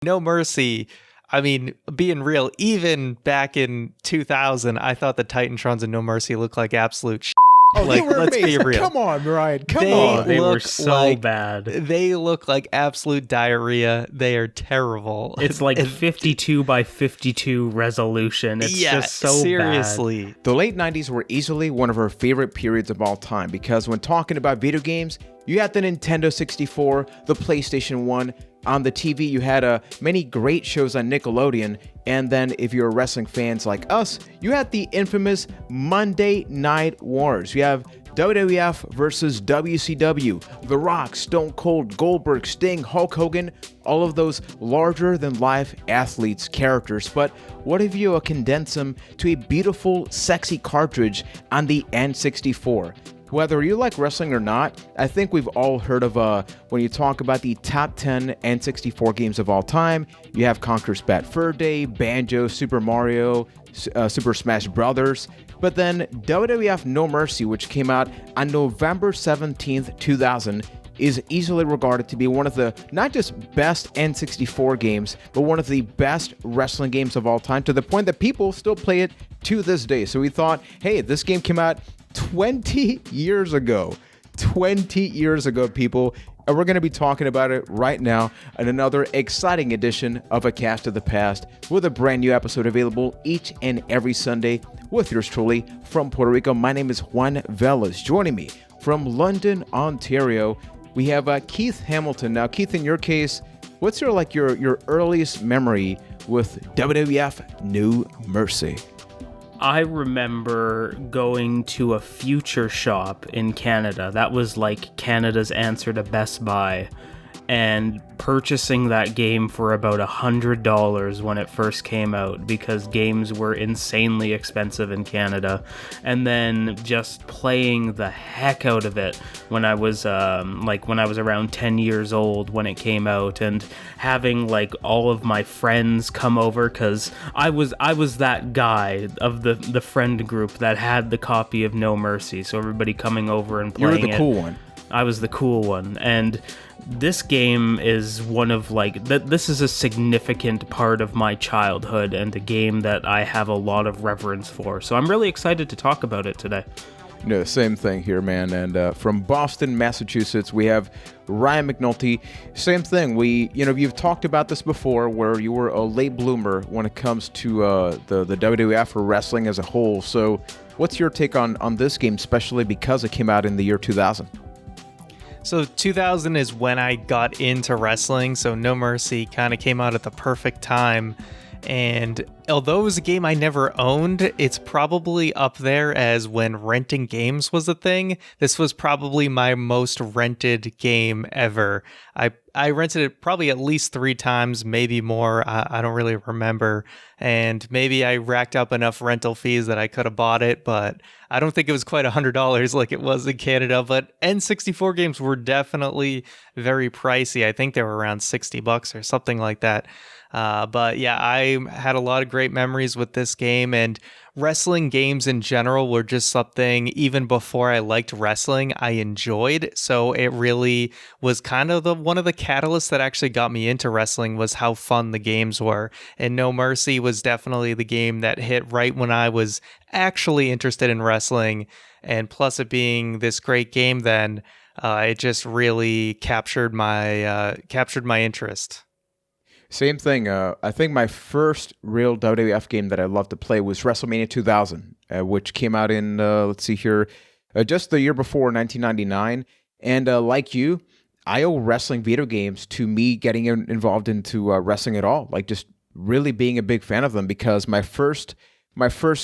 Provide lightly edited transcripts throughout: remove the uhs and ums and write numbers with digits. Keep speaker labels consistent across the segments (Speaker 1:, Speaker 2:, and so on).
Speaker 1: No Mercy. I mean, being real, even back in 2000, I thought the Titantrons and No Mercy looked like absolute shit.
Speaker 2: Oh,
Speaker 1: Like,
Speaker 2: they were
Speaker 1: let's be
Speaker 2: amazing.
Speaker 1: real.
Speaker 2: Come on, Ryan. Come
Speaker 1: They
Speaker 2: on.
Speaker 3: They were
Speaker 1: look
Speaker 3: so
Speaker 1: like,
Speaker 3: bad.
Speaker 1: They look like absolute diarrhea. They are terrible.
Speaker 3: It's like 52 by 52 resolution. It's just so
Speaker 1: seriously.
Speaker 3: bad.
Speaker 2: The late 90s were easily one of our favorite periods of all time because when talking about video games, you had the Nintendo 64, the PlayStation 1. On the TV, you had many great shows on Nickelodeon. And then if you're wrestling fans like us, you had the infamous Monday Night Wars. You have WWF versus WCW, The Rock, Stone Cold, Goldberg, Sting, Hulk Hogan, all of those larger-than-life athletes, characters. But what if you condense them to a beautiful, sexy cartridge on the N64? Whether you like wrestling or not, I think we've all heard of, when you talk about the top 10 N64 games of all time, you have Conker's Bad Fur Day, Banjo, Super Mario, Super Smash Brothers. But then WWF No Mercy, which came out on November 17th, 2000, is easily regarded to be one of the not just best N64 games, but one of the best wrestling games of all time, to the point that people still play it to this day. So we thought, hey, this game came out 20 years ago. 20 years ago, people. And we're going to be talking about it right now in another exciting edition of A Cast of the Past, with a brand new episode available each and every Sunday with yours truly from Puerto Rico. My name is Juan Velas. Joining me from London, Ontario, we have Keith Hamilton. Now, Keith, in your case, what's your earliest memory with WWF No Mercy?
Speaker 3: I remember going to a Future Shop in Canada. That was like Canada's answer to Best Buy. And purchasing that game for about $100 when it first came out, because games were insanely expensive in Canada, and then just playing the heck out of it when I was around 10 years old when it came out, and having like all of my friends come over, because I was that guy of the friend group that had the copy of No Mercy, so everybody coming over and playing it.
Speaker 2: You were the cool one.
Speaker 3: I was the cool one, and this game is one of this is a significant part of my childhood and a game that I have a lot of reverence for. So I'm really excited to talk about it today.
Speaker 2: No, same thing here, man. And from Boston, Massachusetts, we have Ryan McNulty. Same thing. You've talked about this before, where you were a late bloomer when it comes to the WWF or wrestling as a whole. So what's your take on this game, especially because it came out in the year 2000?
Speaker 1: So 2000 is when I got into wrestling, so No Mercy kind of came out at the perfect time. And although it was a game I never owned, it's probably up there as when renting games was a thing. This was probably my most rented game ever. I rented it probably at least 3 times, maybe more. I don't really remember. And maybe I racked up enough rental fees that I could have bought it, but I don't think it was quite $100 like it was in Canada. But N64 games were definitely very pricey. I think they were around $60 or something like that. But yeah, I had a lot of great memories with this game, and wrestling games in general were just something, even before I liked wrestling, I enjoyed. So it really was kind of one of the catalysts that actually got me into wrestling, was how fun the games were. And No Mercy was definitely the game that hit right when I was actually interested in wrestling. And plus it being this great game then, it just really captured my interest.
Speaker 2: Same thing. I think my first real WWF game that I loved to play was Wrestlemania 2000, which came out in, just the year before, 1999. And like you, I owe wrestling video games to me getting involved into wrestling at all, like just really being a big fan of them, because my first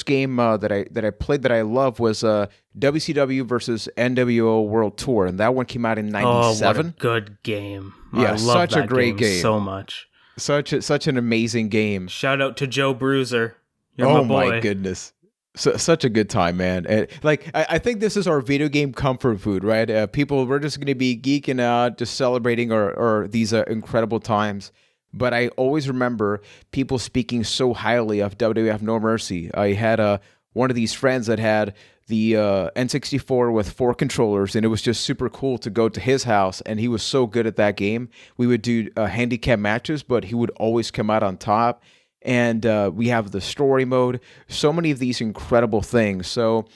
Speaker 2: game that I played that I loved was WCW versus NWO World Tour, and that one came out in 97.
Speaker 3: Oh, what a good game.
Speaker 2: Yeah,
Speaker 3: I love
Speaker 2: such
Speaker 3: that
Speaker 2: a great game.
Speaker 3: so much.
Speaker 2: Such an amazing game.
Speaker 3: Shout out to Joe Bruiser. You're
Speaker 2: oh
Speaker 3: my boy.
Speaker 2: My goodness. Such a good time, man. And I think this is our video game comfort food, right? We're just going to be geeking out, just celebrating or these incredible times. But I always remember people speaking so highly of WWF No Mercy. I had one of these friends that had the N64 with 4 controllers, and it was just super cool to go to his house, and he was so good at that game. We would do handicap matches, but he would always come out on top. And we have the story mode, so many of these incredible things. So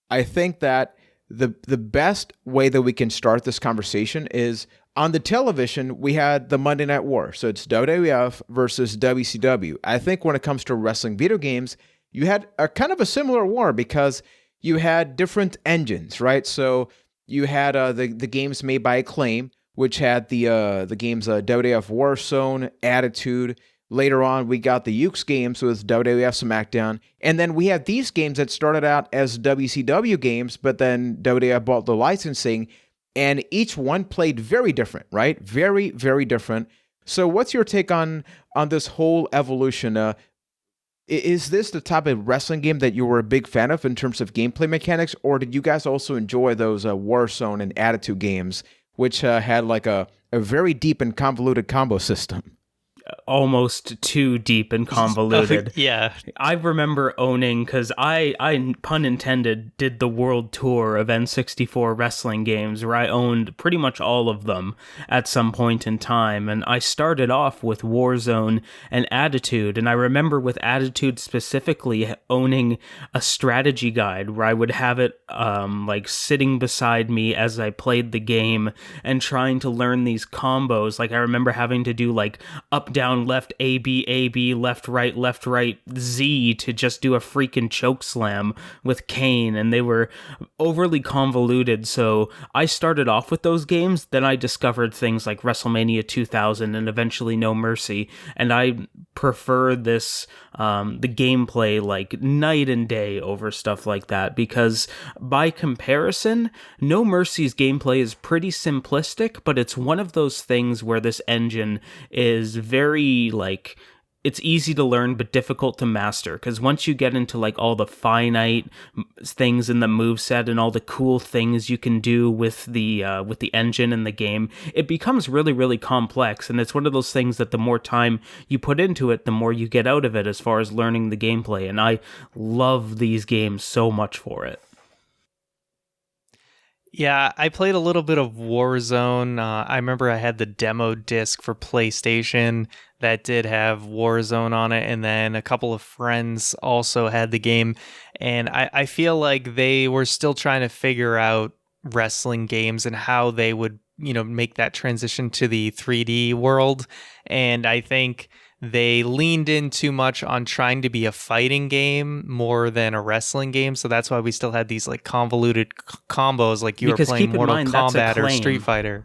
Speaker 2: I think that the best way that we can start this conversation is on the television, we had the Monday Night War. So it's WWF versus WCW. I think when it comes to wrestling video games, you had a kind of a similar war because you had different engines, right? So you had the games made by Acclaim, which had the games WWF Warzone, Attitude. Later on, we got the Ukes games with WWF SmackDown. And then we had these games that started out as WCW games, but then WWF bought the licensing, and each one played very different, right? Very, very different. So what's your take on this whole evolution? Is this the type of wrestling game that you were a big fan of in terms of gameplay mechanics, or did you guys also enjoy those Warzone and Attitude games, which had like a very deep and convoluted combo system?
Speaker 3: Almost too deep and convoluted.
Speaker 1: Yeah.
Speaker 3: I remember owning, because I, pun intended, did the world tour of N64 wrestling games, where I owned pretty much all of them at some point in time. And I started off with Warzone and Attitude. And I remember with Attitude specifically owning a strategy guide where I would have it like sitting beside me as I played the game and trying to learn these combos. Like I remember having to do like up, down, left, A, B, left, right, Z to just do a freaking choke slam with Kane, and they were overly convoluted. So I started off with those games, then I discovered things like Wrestlemania 2000 and eventually No Mercy, and I prefer this, the gameplay like night and day over stuff like that, because by comparison, No Mercy's gameplay is pretty simplistic, but it's one of those things where this engine is very like, it's easy to learn but difficult to master, because once you get into like all the finite things in the moveset and all the cool things you can do with the engine in the game, it becomes really, really complex. And it's one of those things that the more time you put into it, the more you get out of it as far as learning the gameplay. And I love these games so much for it.
Speaker 1: Yeah, I played a little bit of Warzone. I remember I had the demo disc for PlayStation that did have Warzone on it, and then a couple of friends also had the game. And I feel like they were still trying to figure out wrestling games and how they would, make that transition to the 3D world. And I think they leaned in too much on trying to be a fighting game more than a wrestling game. So that's why we still had these like convoluted combos, like you were playing Mortal Kombat or Street Fighter.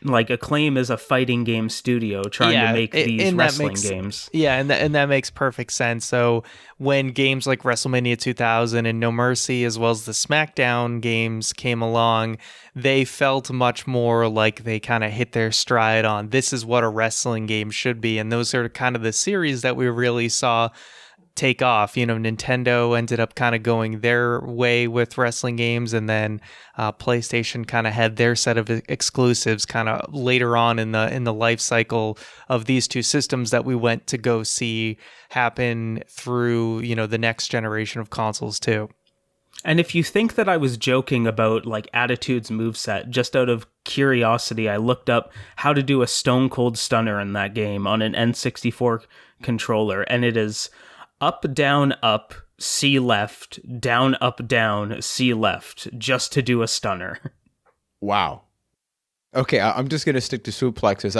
Speaker 3: Like Acclaim is a fighting game studio trying to make these wrestling games.
Speaker 1: Yeah, and that makes perfect sense. So when games like Wrestlemania 2000 and No Mercy, as well as the SmackDown games came along, they felt much more like they kind of hit their stride on this is what a wrestling game should be. And those are kind of the series that we really saw take off. Nintendo ended up kind of going their way with wrestling games, and then PlayStation kind of had their set of exclusives kind of later on in the life cycle of these two systems that we went to go see happen through the next generation of consoles too.
Speaker 3: And if you think that I was joking about like Attitude's moveset, just out of curiosity, I looked up how to do a Stone Cold Stunner in that game on an N64 controller, and it is up, down, C left, down, C left, just to do a stunner.
Speaker 2: Wow. Okay, I'm just going to stick to suplexes.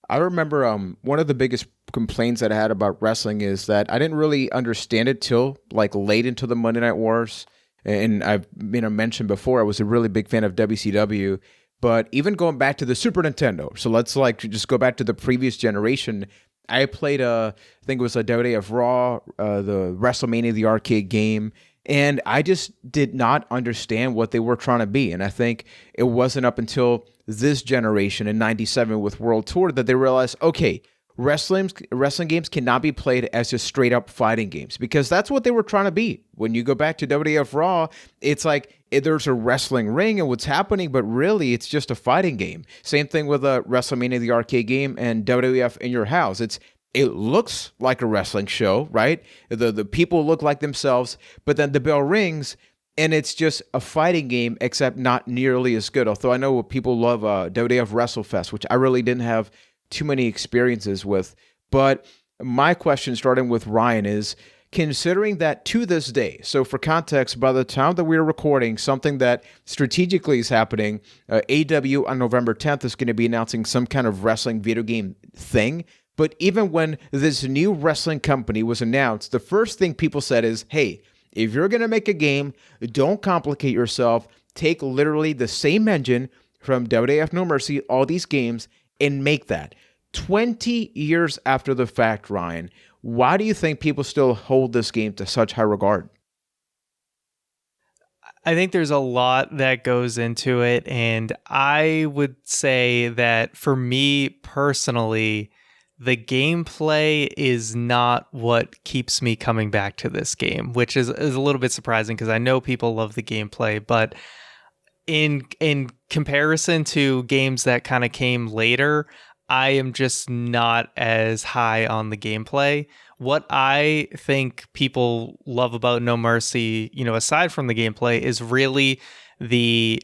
Speaker 2: I remember one of the biggest complaints that I had about wrestling is that I didn't really understand it till like late into the Monday Night Wars. And I've mentioned before, I was a really big fan of WCW. But even going back to the Super Nintendo, so let's like just go back to the previous generation. I played I think it was a WWF Raw, the Wrestlemania, the arcade game, and I just did not understand what they were trying to be. And I think it wasn't up until this generation in '97 with World Tour that they realized, okay, wrestling games cannot be played as just straight up fighting games, because that's what they were trying to be. When you go back to WWF Raw, it's like there's a wrestling ring and what's happening, but really it's just a fighting game. Same thing with Wrestlemania, the arcade game, and WWF in your house. It's it looks like a wrestling show, right? The people look like themselves, but then the bell rings and it's just a fighting game, except not nearly as good. Although I know people love WWF WrestleFest, which I really didn't have too many experiences with. But my question, starting with Ryan, is considering that to this day, so for context, by the time that we're recording, something that strategically is happening, AW on November 10th is going to be announcing some kind of wrestling video game thing. But even when this new wrestling company was announced, the first thing people said is, hey, if you're going to make a game, don't complicate yourself. Take literally the same engine from WWF No Mercy, all these games, and make that. 20 years after the fact, Ryan, why do you think people still hold this game to such high regard?
Speaker 1: I think there's a lot that goes into it, and I would say that for me personally, the gameplay is not what keeps me coming back to this game, which is a little bit surprising because I know people love the gameplay, but in comparison to games that kind of came later, I am just not as high on the gameplay. What I think people love about No Mercy, aside from the gameplay, is really the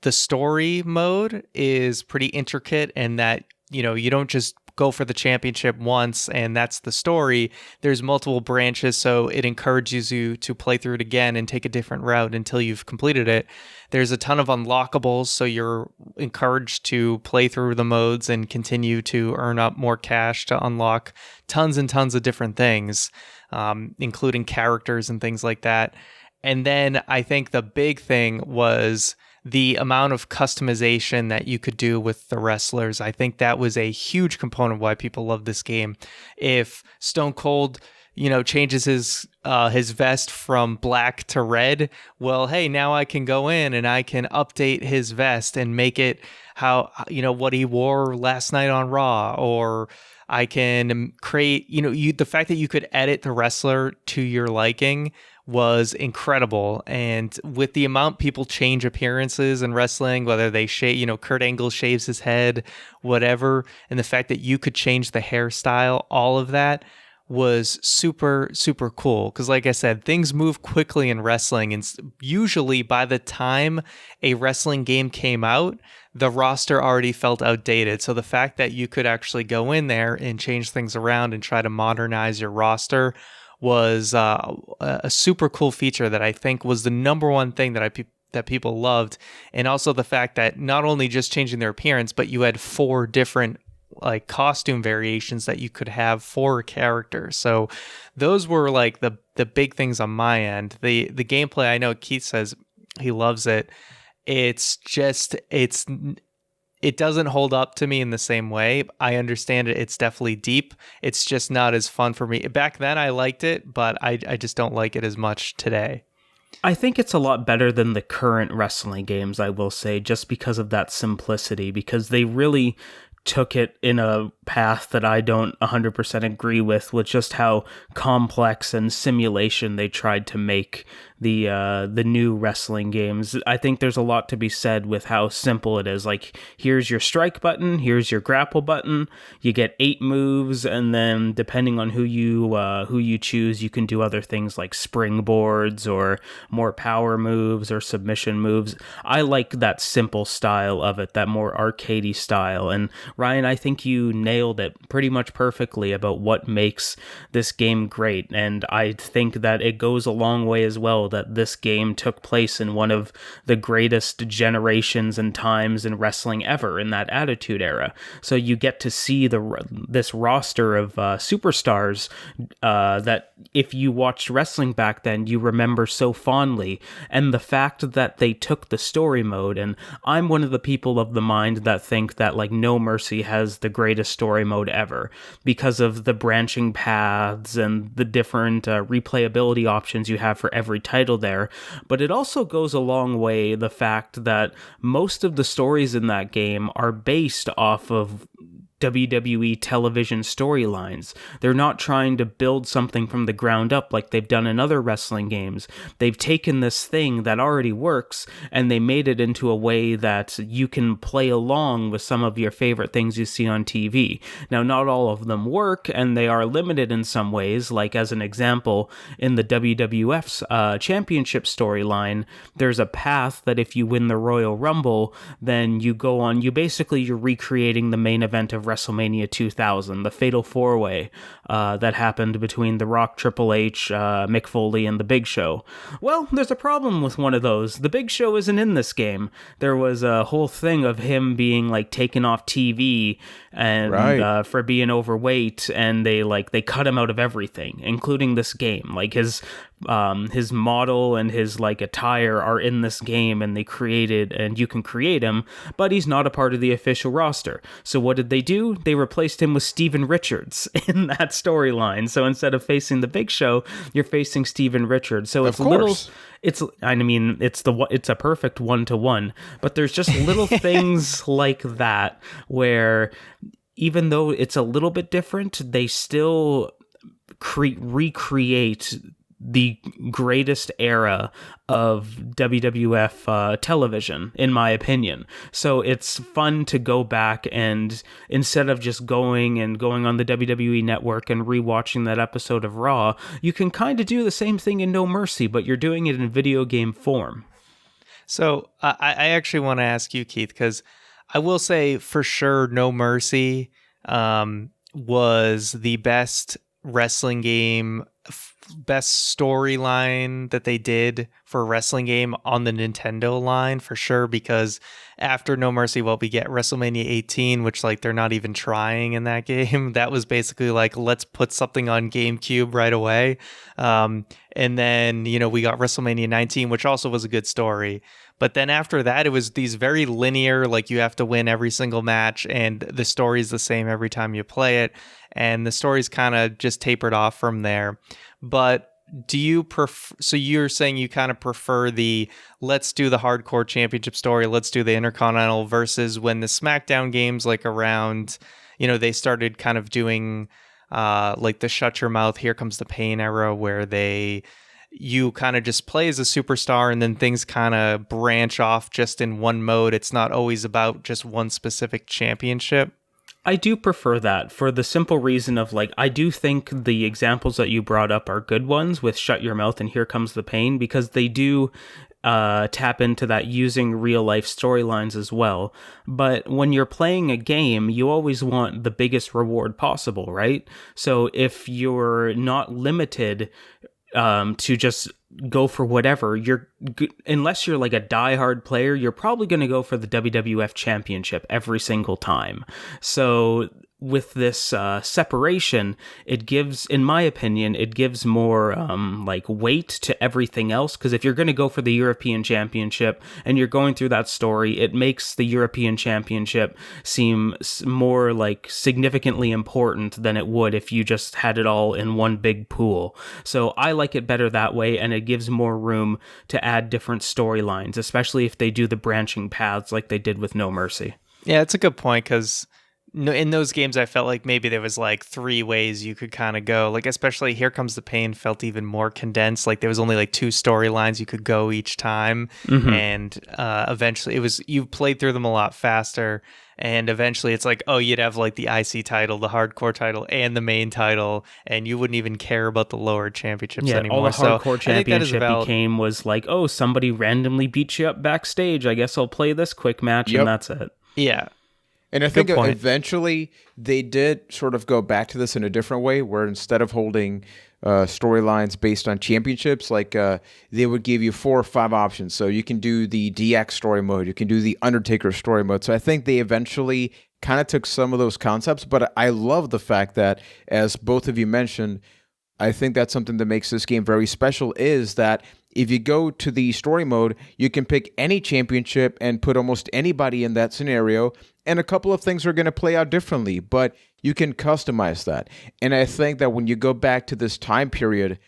Speaker 1: story mode is pretty intricate, and that you don't just go for the championship once and that's the story. There's multiple branches, so it encourages you to play through it again and take a different route until you've completed it. There's a ton of unlockables, so you're encouraged to play through the modes and continue to earn up more cash to unlock tons and tons of different things, including characters and things like that. And then I think the big thing was the amount of customization that you could do with the wrestlers. I think that was a huge component of why people love this game. If Stone Cold, changes his vest from black to red, well, hey, now I can go in and I can update his vest and make it how, what he wore last night on Raw, or I can create, the fact that you could edit the wrestler to your liking was incredible. And with the amount people change appearances in wrestling, whether they shave, Kurt Angle shaves his head, whatever, and the fact that you could change the hairstyle, all of that was super, super cool. Because like I said, things move quickly in wrestling, and usually by the time a wrestling game came out, the roster already felt outdated. So the fact that you could actually go in there and change things around and try to modernize your roster was a super cool feature that I think was the number one thing that people loved. And also the fact that not only just changing their appearance, but you had 4 different costume variations that you could have for a character. So those were the big things on my end. The gameplay, I know Keith says he loves it. It doesn't hold up to me in the same way. I understand it. It's definitely deep. It's just not as fun for me. Back then I liked it, but I just don't like it as much today.
Speaker 3: I think it's a lot better than the current wrestling games, I will say, just because of that simplicity, because they really took it in a path that I don't 100% agree with just how complex and simulation they tried to make the new wrestling games. I think there's a lot to be said with how simple it is. Like, here's your strike button, here's your grapple button, you get 8 moves, and then depending on who you choose, you can do other things like springboards or more power moves or submission moves. I like that simple style of it, that more arcadey style. And Ryan, I think you nailed it pretty much perfectly about what makes this game great. And I think that it goes a long way as well that this game took place in one of the greatest generations and times in wrestling ever, in that Attitude Era. So you get to see this roster of superstars that if you watched wrestling back then, you remember so fondly. And the fact that they took the story mode, and I'm one of the people of the mind that think that No Mercy has the greatest story mode ever because of the branching paths and the different replayability options you have for every title there. But it also goes a long way the fact that most of the stories in that game are based off of WWE television storylines. They're not trying to build something from the ground up like they've done in other wrestling games. They've taken this thing that already works and they made it into a way that you can play along with some of your favorite things you see on TV. Now, not all of them work, and they are limited in some ways. Like, as an example, in the WWF's championship storyline, there's a path that if you win the Royal Rumble, then you go on, you're recreating the main event of WrestleMania 2000, the Fatal 4-Way that happened between The Rock, Triple H, Mick Foley, and The Big Show. Well, there's a problem with one of those. The Big Show isn't in this game. There was a whole thing of him being like taken off TV and for being overweight, and they cut him out of everything, including this game. Like his model and his like attire are in this game, and you can create him, but he's not a part of the official roster. So what did they do? They replaced him with Steven Richards in that storyline. So instead of facing the Big Show, you're facing Steven Richards. So it's it's a perfect 1-to-1, but there's just little things like that where even though it's a little bit different, they still recreate the greatest era of WWF television, in my opinion. So it's fun to go back and instead of just going on the WWE network and rewatching that episode of Raw, you can kind of do the same thing in No Mercy, but you're doing it in video game form.
Speaker 1: So I actually want to ask you, Keith, because I will say for sure No Mercy was the best wrestling game, best storyline that they did for a wrestling game on the Nintendo line, for sure, because after No Mercy, we get WrestleMania 18, which like they're not even trying in that game. That was basically like, let's put something on GameCube right away. And then, we got WrestleMania 19, which also was a good story. But then after that, it was these very linear, like you have to win every single match and the story's the same every time you play it. And the story's kind of just tapered off from there. But do you prefer, so you're saying you kind of prefer the, let's do the hardcore championship story, let's do the Intercontinental, versus when the SmackDown games, like around, they started kind of doing like the Shut Your Mouth, Here Comes the Pain era, where you kind of just play as a superstar and then things kind of branch off just in one mode. It's not always about just one specific championship.
Speaker 3: I do prefer that for the simple reason of I do think the examples that you brought up are good ones with Shut Your Mouth and Here Comes the Pain, because they do tap into that using real life storylines as well. But when you're playing a game, you always want the biggest reward possible, right? So if you're not limited to just go for whatever, unless you're like a diehard player, you're probably going to go for the WWF Championship every single time. So with this separation, it gives, in my opinion, it gives more weight to everything else. Because if you're going to go for the European Championship and you're going through that story, it makes the European Championship seem more significantly important than it would if you just had it all in one big pool. So I like it better that way, and it gives more room to add different storylines, especially if they do the branching paths like they did with No Mercy.
Speaker 1: Yeah, it's a good point, because in those games, I felt like maybe there was 3 ways you could kind of go. Especially Here Comes the Pain felt even more condensed. There was only 2 storylines you could go each time. Mm-hmm. And eventually you played through them a lot faster. And eventually it's you'd have the IC title, the hardcore title, and the main title. And you wouldn't even care about the lower championships anymore.
Speaker 3: All the hardcore championship became was somebody randomly beat you up backstage. I guess I'll play this quick match, and that's it.
Speaker 1: Yeah.
Speaker 2: And I think eventually they did sort of go back to this in a different way, where instead of holding storylines based on championships, they would give you 4 or 5 options. So you can do the DX story mode, you can do the Undertaker story mode. So I think they eventually kind of took some of those concepts, but I love the fact that, as both of you mentioned, I think that's something that makes this game very special, is that if you go to the story mode, you can pick any championship and put almost anybody in that scenario, and a couple of things are going to play out differently, but you can customize that. And I think that when you go back to this time period,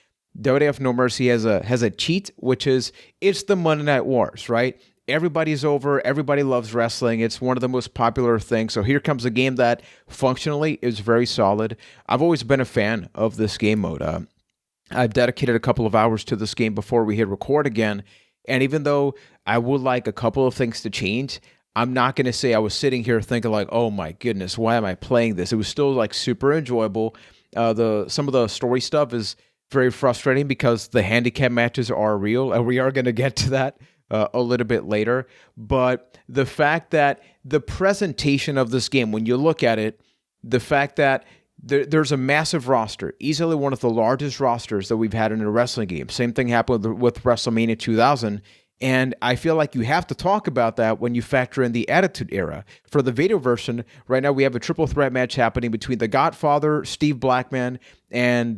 Speaker 2: WWF No Mercy has a cheat, which is it's the Monday Night Wars, right? everybody's over. Everybody loves wrestling. It's one of the most popular things. So here comes a game that functionally is very solid. I've always been a fan of this game mode. I've dedicated a couple of hours to this game before we hit record again. And even though I would like a couple of things to change, I'm not going to say I was sitting here thinking like, oh my goodness, why am I playing this? It was still like super enjoyable. Some of the story stuff is very frustrating because the handicap matches are real, and we are going to get to that a little bit later. But the fact that the presentation of this game, when you look at it, the fact that there's a massive roster, easily one of the largest rosters that we've had in a wrestling game. Same thing happened with WrestleMania 2000. And I feel like you have to talk about that when you factor in the Attitude Era. For the video version, right now we have a triple threat match happening between The Godfather, Steve Blackman, and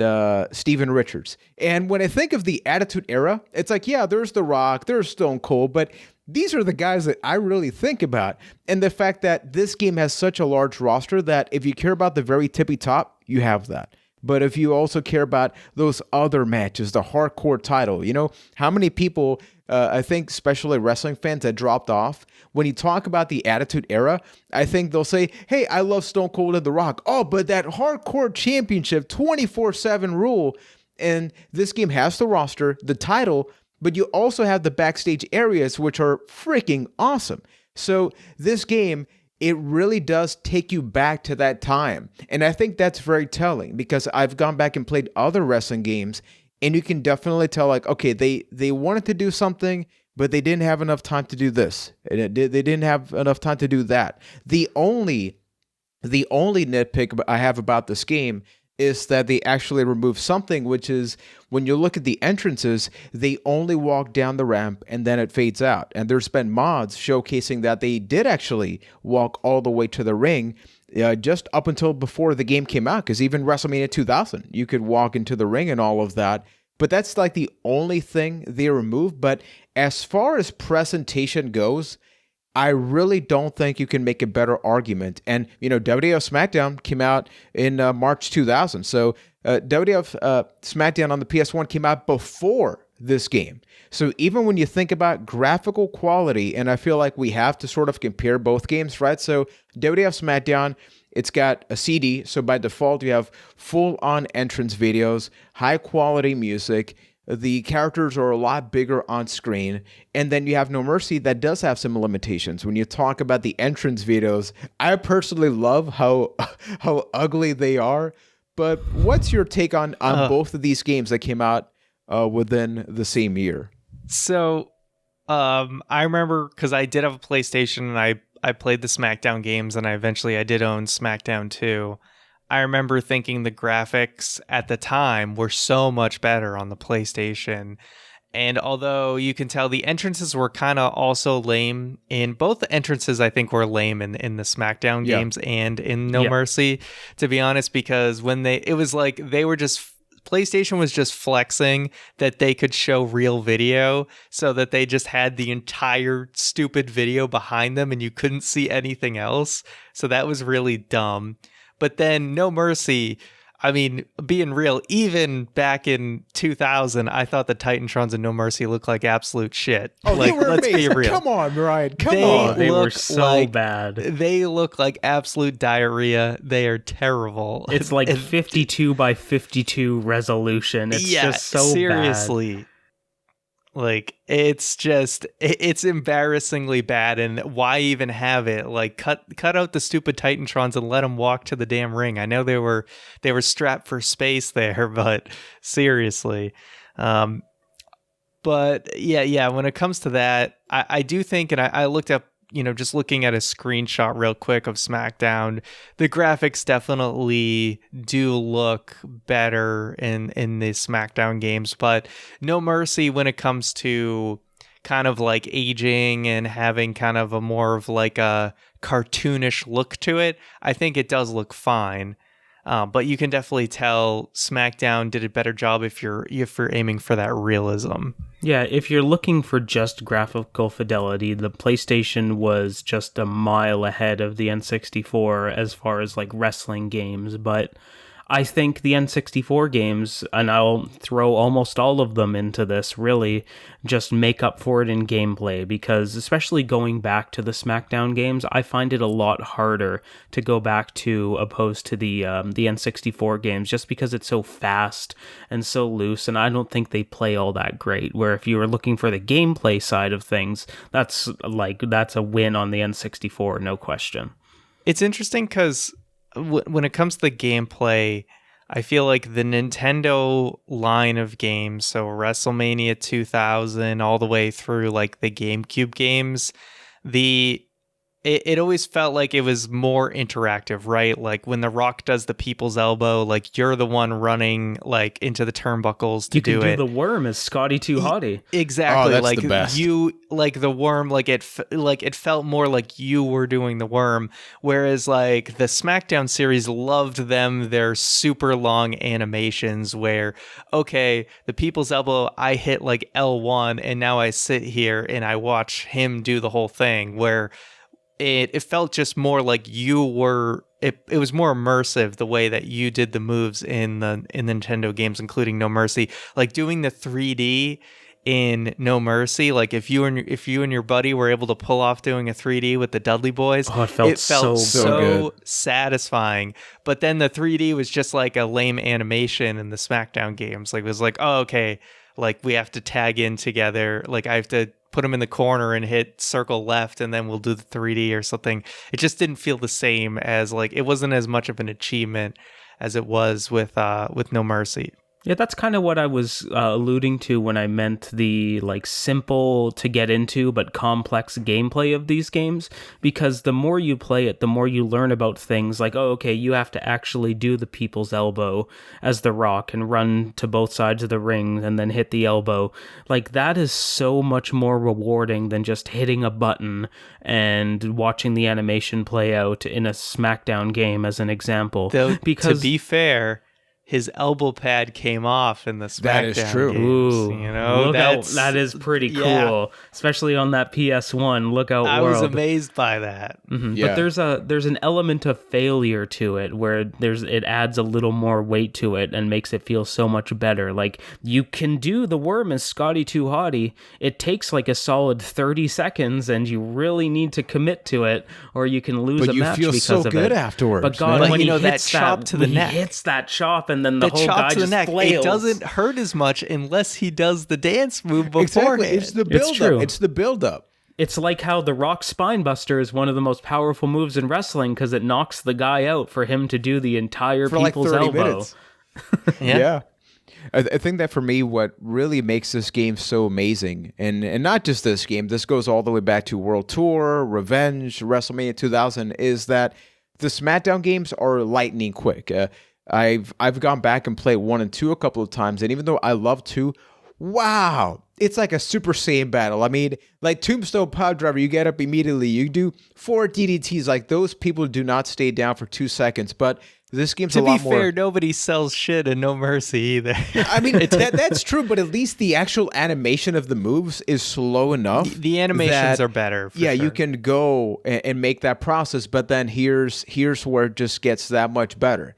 Speaker 2: Steven Richards. And when I think of the Attitude Era, it's like, yeah, there's The Rock, there's Stone Cold, but these are the guys that I really think about. And the fact that this game has such a large roster that if you care about the very tippy top, you have that. But if you also care about those other matches, the hardcore title, how many people, I think especially wrestling fans that dropped off, when you talk about the Attitude Era, I think they'll say, hey, I love Stone Cold and The Rock. Oh, but that hardcore championship 24/7 rule. And this game has the roster, the title, but you also have the backstage areas, which are freaking awesome. So this game, it really does take you back to that time. And I think that's very telling because I've gone back and played other wrestling games, and you can definitely tell, like, okay, they wanted to do something, but they didn't have enough time to do this. They didn't have enough time to do that. The only nitpick I have about this game is that they actually remove something, which is when you look at the entrances, they only walk down the ramp and then it fades out. And there's been mods showcasing that they did actually walk all the way to the ring just up until before the game came out, because even WrestleMania 2000, you could walk into the ring and all of that. But that's like the only thing they removed. But as far as presentation goes, I really don't think you can make a better argument. And, WWF SmackDown came out in March 2000. So WWF SmackDown on the PS1 came out before this game. So even when you think about graphical quality, and I feel like we have to sort of compare both games, right? So WWF SmackDown, it's got a CD. So by default, you have full-on entrance videos, high-quality music. The characters are a lot bigger on screen. And then you have No Mercy that does have some limitations. When you talk about the entrance videos, I personally love how ugly they are. But what's your take on both of these games that came out within the same year?
Speaker 1: So I remember because I did have a PlayStation and I played the SmackDown games, and I did own SmackDown 2. I remember thinking the graphics at the time were so much better on the PlayStation. And although you can tell the entrances were kind of also lame, in both the entrances I think were lame in the SmackDown games and in No Mercy, to be honest, because when it was like they were just, PlayStation was just flexing that they could show real video, so that they just had the entire stupid video behind them and you couldn't see anything else. So that was really dumb. But then No Mercy, I mean, being real, even back in 2000, I thought the Titantrons and No Mercy looked like absolute shit.
Speaker 2: Oh,
Speaker 1: like,
Speaker 2: they were
Speaker 1: let's
Speaker 2: amazing.
Speaker 1: be real.
Speaker 2: Come on, Ryan. Come on.
Speaker 3: They were so bad.
Speaker 1: They look like absolute diarrhea. They are terrible.
Speaker 3: It's like 52 by 52 resolution. It's just so
Speaker 1: seriously.
Speaker 3: bad.
Speaker 1: Like, it's embarrassingly bad, and why even have it? Like, cut out the stupid Titantrons and let them walk to the damn ring. I know they were strapped for space there, but seriously. But yeah, when it comes to that, I do think, and I looked up, just looking at a screenshot real quick of SmackDown, the graphics definitely do look better in the SmackDown games, but No Mercy, when it comes to kind of like aging and having kind of a more of like a cartoonish look to it, I think it does look fine. But you can definitely tell SmackDown did a better job if you're aiming for that realism.
Speaker 3: Yeah, if you're looking for just graphical fidelity, the PlayStation was just a mile ahead of the N64 as far as like wrestling games. But I think the N64 games, and I'll throw almost all of them into this, really just make up for it in gameplay, because especially going back to the SmackDown games, I find it a lot harder to go back to opposed to the N64 games, just because it's so fast and so loose, and I don't think they play all that great. Where if you were looking for the gameplay side of things, that's a win on the N64, no question.
Speaker 1: It's interesting because when it comes to the gameplay, I feel like the Nintendo line of games, so WrestleMania 2000 all the way through like the GameCube games, it always felt like it was more interactive, right? Like when The Rock does the people's elbow, like you're the one running like into the turnbuckles to do it.
Speaker 3: You can do the worm as Scotty Too Hottie.
Speaker 1: Exactly.
Speaker 2: Oh, that's
Speaker 1: like
Speaker 2: the best.
Speaker 1: You like the worm, like it felt more like you were doing the worm. Whereas like the SmackDown series loved their super long animations where, okay, the people's elbow, I hit like L1 and now I sit here and I watch him do the whole thing, where it felt just more like you were, it was more immersive the way that you did the moves in Nintendo games, including No Mercy. Like doing the 3D in No Mercy, like if you and your buddy were able to pull off doing a 3D with the Dudley Boys,
Speaker 3: it felt
Speaker 1: so satisfying. But then the 3D was just like a lame animation in the SmackDown games. Like it was like, oh, okay, like we have to tag in together. Like I have to put him in the corner and hit circle left and then we'll do the 3D or something. It just didn't feel the same, as like it wasn't as much of an achievement as it was with No Mercy.
Speaker 3: Yeah, that's kind of what I was alluding to when I meant the like simple to get into but complex gameplay of these games, because the more you play it, the more you learn about things like, oh, okay, you have to actually do the people's elbow as The Rock and run to both sides of the ring and then hit the elbow. Like that is so much more rewarding than just hitting a button and watching the animation play out in a SmackDown game, as an example.
Speaker 1: Though,
Speaker 3: because
Speaker 1: to be fair, his elbow pad came off in the SmackDown
Speaker 2: That is true.
Speaker 1: games.
Speaker 3: Ooh,
Speaker 1: You know,
Speaker 3: look out, that is pretty cool,
Speaker 1: yeah.
Speaker 3: Especially on that PS1. Look out,
Speaker 1: I
Speaker 3: world.
Speaker 1: was amazed by that.
Speaker 3: Mm-hmm.
Speaker 2: Yeah.
Speaker 3: But there's an element of failure to it where it adds a little more weight to it and makes it feel so much better. Like you can do the worm as Scotty Too Hottie. It takes like a solid 30 seconds, and you really need to commit to it, or you can lose a match because of it.
Speaker 2: But you feel so good afterwards.
Speaker 3: But God,
Speaker 2: man.
Speaker 3: when
Speaker 1: you
Speaker 3: he
Speaker 1: know, that
Speaker 3: hits
Speaker 1: chop to the
Speaker 3: when
Speaker 1: neck.
Speaker 3: he hits that chop, and then the whole
Speaker 1: chop
Speaker 3: guy
Speaker 1: to the
Speaker 3: just
Speaker 1: neck,
Speaker 3: flails.
Speaker 1: it doesn't hurt as much unless he does the dance move beforehand.
Speaker 2: Exactly. It's the build
Speaker 3: true.
Speaker 2: up. It's the build up.
Speaker 3: It's like how the Rock Spinebuster is one of the most powerful moves in wrestling because it knocks the guy out for him to do the entire
Speaker 2: For like
Speaker 3: people's
Speaker 2: 30
Speaker 3: elbow.
Speaker 2: minutes.
Speaker 1: Yeah.
Speaker 2: I think that for me, what really makes this game so amazing, and not just this game, this goes all the way back to World Tour, Revenge, WrestleMania 2000, is that the SmackDown games are lightning quick. I've gone back and played 1 and 2 a couple of times, and even though I love 2, wow, it's like a Super Saiyan battle. I mean, like Tombstone Piledriver, you get up immediately, you do 4 DDTs. Like those people do not stay down for 2 seconds, but this game's a lot more.
Speaker 1: To be fair, nobody sells shit in No Mercy either.
Speaker 2: I mean, that's true, but at least the actual animation of the moves is slow enough.
Speaker 1: The animations are better.
Speaker 2: Yeah,
Speaker 1: sure.
Speaker 2: you can go and make that process, but then here's where it just gets that much better.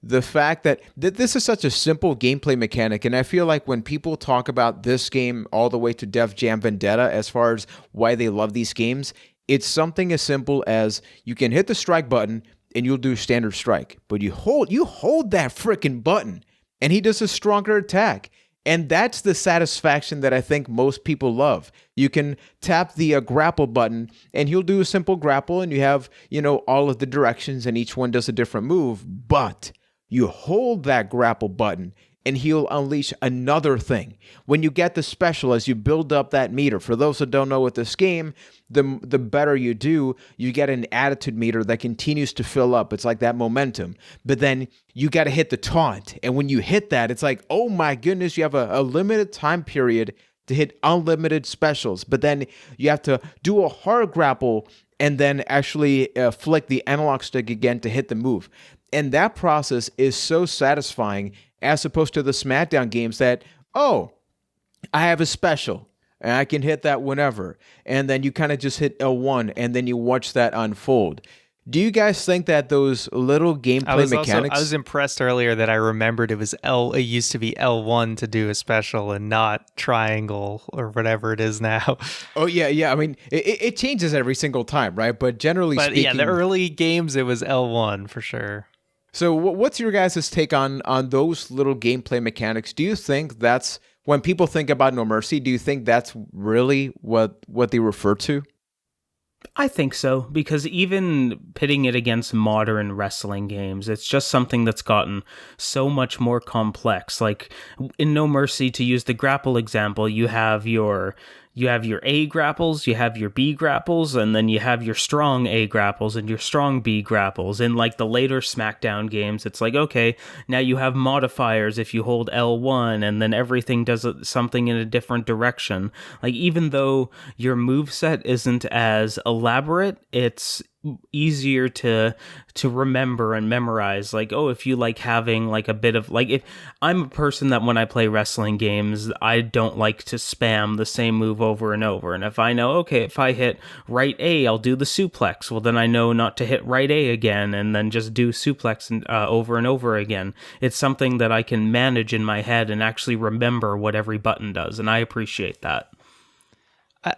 Speaker 2: The fact that this is such a simple gameplay mechanic, and I feel like when people talk about this game all the way to Def Jam Vendetta as far as why they love these games, it's something as simple as you can hit the strike button and you'll do standard strike, but you hold that freaking button and he does a stronger attack. And that's the satisfaction that I think most people love. You can tap the grapple button and he'll do a simple grapple, and you have, all of the directions and each one does a different move, but you hold that grapple button and he'll unleash another thing. When you get the special, as you build up that meter, for those that don't know with this game, the better you do, you get an attitude meter that continues to fill up. It's like that momentum. But then you got to hit the taunt. And when you hit that, it's like, oh my goodness, you have a limited time period to hit unlimited specials. But then you have to do a hard grapple and then actually flick the analog stick again to hit the move. And that process is so satisfying, as opposed to the SmackDown games that, oh, I have a special and I can hit that whenever. And then you kind of just hit L1 and then you watch that unfold. Do you guys think that those little gameplay mechanics?
Speaker 1: I was impressed earlier that I remembered it was L. It used to be L1 to do a special and not triangle or whatever it is now.
Speaker 2: Oh yeah. I mean, it changes every single time, right? But generally speaking,
Speaker 1: yeah, the early games it was L1 for sure.
Speaker 2: So what's your guys' take on those little gameplay mechanics? Do you think that's when people think about No Mercy? Do you think that's really what they refer to?
Speaker 3: I think so, because even pitting it against modern wrestling games, it's just something that's gotten so much more complex. Like in No Mercy, to use the grapple example, you have your A grapples, you have your B grapples, and then you have your strong A grapples and your strong B grapples. In like the later SmackDown games, it's like, okay, now you have modifiers if you hold L1, and then everything does something in a different direction. Like even though your moveset isn't as elaborate, it's easier to remember and memorize. Like, oh, if you like having like a bit of like, if I'm a person that when I play wrestling games, I don't like to spam the same move over and over. And if I know, okay, if I hit right A, I'll do the suplex. Well, then I know not to hit right A again and then just do suplex over and over again. It's something that I can manage in my head and actually remember what every button does. And I appreciate that.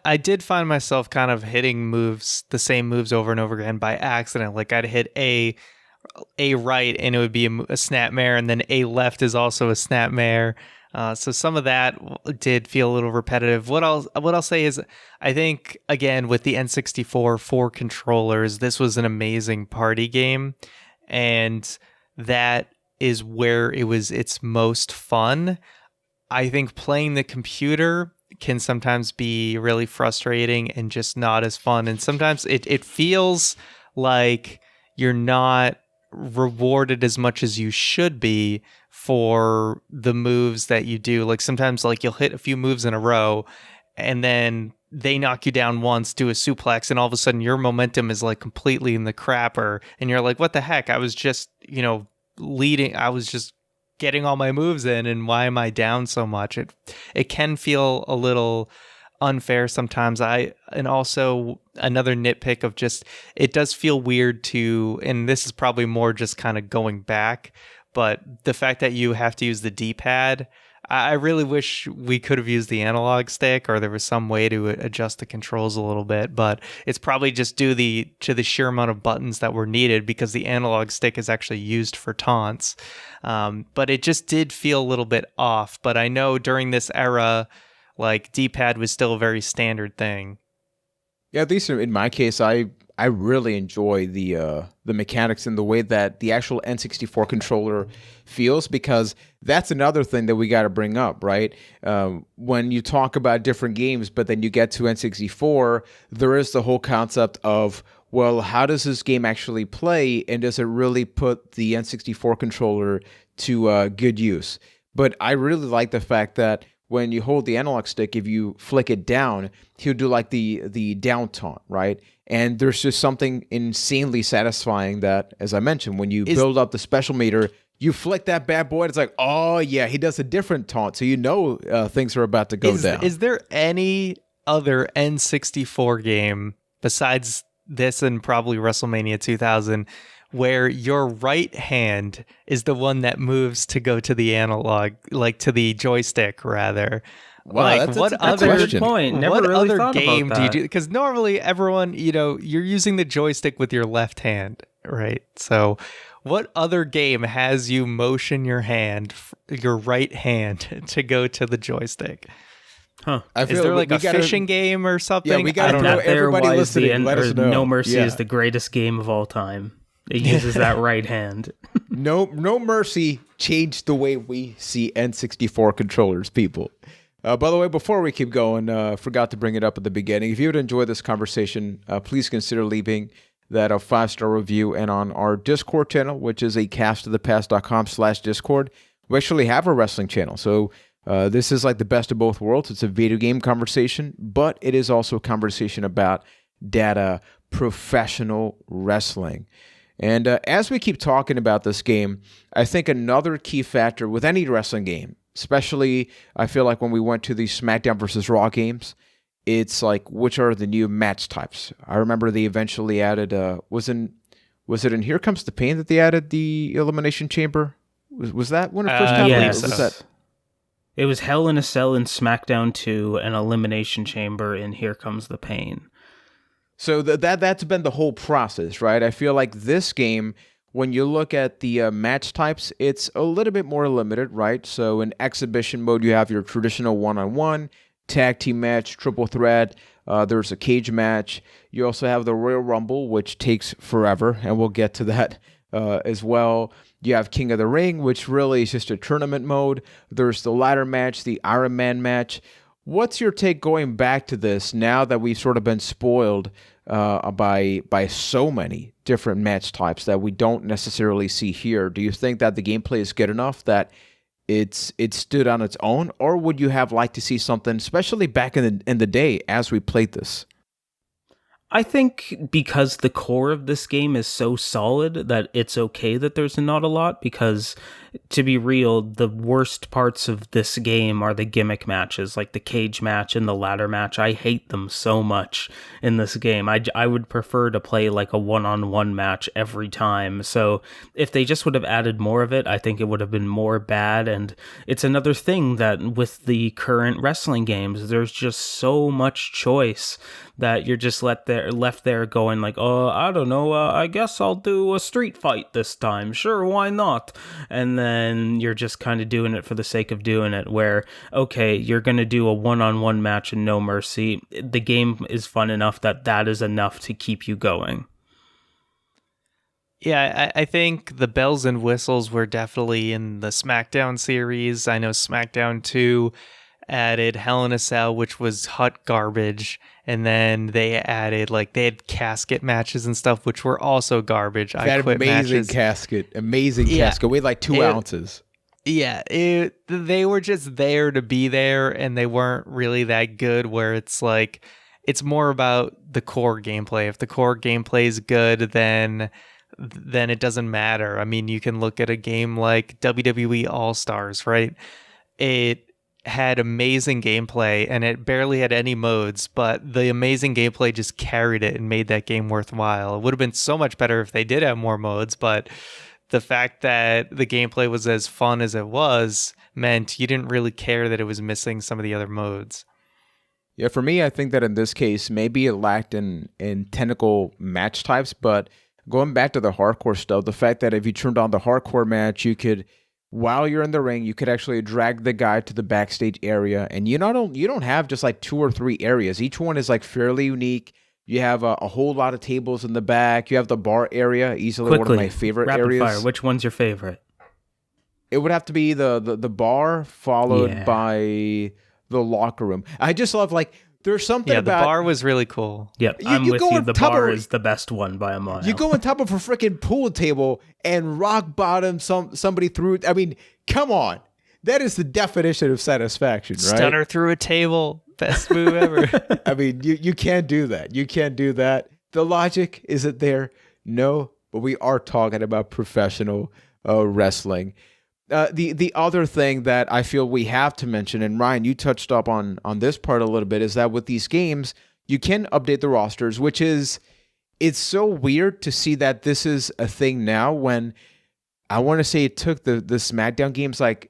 Speaker 1: I did find myself kind of hitting the same moves over and over again by accident. Like I'd hit A right and it would be a snapmare, and then A left is also a snapmare. So some of that did feel a little repetitive. What I'll say is, I think again with the N64 4 controllers, this was an amazing party game, and that is where it was its most fun. I think playing the computer can sometimes be really frustrating and just not as fun. And sometimes it feels like you're not rewarded as much as you should be for the moves that you do. Like sometimes like you'll hit a few moves in a row and then they knock you down once, do a suplex, and all of a sudden your momentum is like completely in the crapper. And you're like, what the heck? I was just, leading. I was just getting all my moves in, and why am I down so much? It can feel a little unfair sometimes. And also another nitpick of just, it does feel weird to, and this is probably more just kind of going back, but the fact that you have to use the D-pad, I really wish we could have used the analog stick, or there was some way to adjust the controls a little bit, but it's probably just due to the sheer amount of buttons that were needed, because the analog stick is actually used for taunts. But it just did feel a little bit off. But I know during this era, like D-pad was still a very standard thing.
Speaker 2: Yeah, at least in my case, I really enjoy the mechanics and the way that the actual N64 controller feels, because that's another thing that we got to bring up, right? When you talk about different games, but then you get to N64, there is the whole concept of, well, how does this game actually play, and does it really put the N64 controller to good use? But I really like the fact that when you hold the analog stick, if you flick it down, he'll do like the down taunt, right? And there's just something insanely satisfying that, as I mentioned, when you build up the special meter, you flick that bad boy, it's like, oh yeah, he does a different taunt, so things are about to go down.
Speaker 1: Is there any other N64 game besides this and probably WrestleMania 2000 where your right hand is the one that moves to go to the analog, like to the joystick rather?
Speaker 2: Wow,
Speaker 1: like
Speaker 2: that's
Speaker 1: what
Speaker 2: a
Speaker 1: other
Speaker 2: question.
Speaker 3: Point. Never
Speaker 1: what
Speaker 3: really
Speaker 1: other
Speaker 3: thought
Speaker 1: game
Speaker 3: about
Speaker 1: do you
Speaker 3: that.
Speaker 1: do? Because normally everyone, you're using the joystick with your left hand, right? So what other game has you motion your right hand to go to the joystick?
Speaker 3: Huh.
Speaker 1: Is there like a fishing game or something?
Speaker 2: Yeah, we got to know everybody listening. Let us know.
Speaker 3: No Mercy
Speaker 2: Yeah.
Speaker 3: is the greatest game of all time. It uses that right hand.
Speaker 2: No Mercy changed the way we see N64 controllers, people. By the way, before we keep going, forgot to bring it up at the beginning. If you would enjoy this conversation, please consider leaving that a 5-star review. And on our Discord channel, which is a castofthepast.com/Discord, we actually have a wrestling channel. So this is like the best of both worlds. It's a video game conversation, but it is also a conversation about data professional wrestling. And as we keep talking about this game, I think another key factor with any wrestling game, especially I feel like when we went to the SmackDown versus Raw games, it's like, which are the new match types? I remember they eventually added, was in Was it in Here Comes the Pain that they added the Elimination Chamber? Was that when it first happened?
Speaker 3: Yes.
Speaker 2: Or was that?
Speaker 3: It was Hell in a Cell in SmackDown 2 and Elimination Chamber in Here Comes the Pain.
Speaker 2: So that's been the whole process, right? I feel like this game, when you look at the match types, it's a little bit more limited, right? So in exhibition mode, you have your traditional one-on-one, tag team match, triple threat. There's a cage match. You also have the Royal Rumble, which takes forever, and we'll get to that as well. You have King of the Ring, which really is just a tournament mode. There's the ladder match, the Iron Man match. What's your take going back to this now that we've sort of been spoiled by so many different match types that we don't necessarily see here? Do you think that the gameplay is good enough that it stood on its own, or would you have liked to see something, especially back in the day as we played this?
Speaker 3: I think because the core of this game is so solid that it's okay that there's not a lot, because to be real, the worst parts of this game are the gimmick matches, like the cage match and the ladder match. I hate them so much in this game. I would prefer to play like a one-on-one match every time. So if they just would have added more of it, I think it would have been more bad. And it's another thing that with the current wrestling games, there's just so much choice that you're just left there going like, oh, I don't know, I guess I'll do a street fight this time. Sure, why not? And then you're just kind of doing it for the sake of doing it, where, okay, you're going to do a one-on-one match in No Mercy. The game is fun enough that is enough to keep you going.
Speaker 1: Yeah, I think the bells and whistles were definitely in the SmackDown series. I know SmackDown 2 added Hell in a Cell, which was hot garbage, and then they added, like, they had casket matches and stuff, which were also garbage.
Speaker 2: That amazing casket, weighed like 2 ounces.
Speaker 1: Yeah, they were just there to be there, and they weren't really that good, where it's like, it's more about the core gameplay. If the core gameplay is good, then it doesn't matter. I mean, you can look at a game like WWE All-Stars, right? It had amazing gameplay, and it barely had any modes, but the amazing gameplay just carried it and made that game worthwhile. It would have been so much better if they did have more modes, but the fact that the gameplay was as fun as it was meant you didn't really care that it was missing some of the other modes.
Speaker 2: Yeah, for me, I think that in this case, maybe it lacked in technical match types, but going back to the hardcore stuff, the fact that if you turned on the hardcore match, you could, while you're in the ring, you could actually drag the guy to the backstage area, and you don't have just like 2 or 3 areas. Each one is like fairly unique. You have a whole lot of tables in the back. You have the bar area, easily one of my favorite areas.
Speaker 3: Rapid fire, which one's your favorite?
Speaker 2: It would have to be the bar, followed by the locker room. I just love, like, there's something about...
Speaker 1: Yeah, the bar was really cool.
Speaker 3: Yep, I'm with you. The bar is the best one by a mile.
Speaker 2: You go on top of a freaking pool table and rock bottom somebody through... I mean, come on. That is the definition of satisfaction, right?
Speaker 1: Stunner through a table. Best move ever.
Speaker 2: I mean, you can't do that. You can't do that. The logic, is it there? No, but we are talking about professional wrestling. The other thing that I feel we have to mention, and Ryan, you touched up on this part a little bit, is that with these games, you can update the rosters, which is, it's so weird to see that this is a thing now, when I want to say it took the SmackDown games like,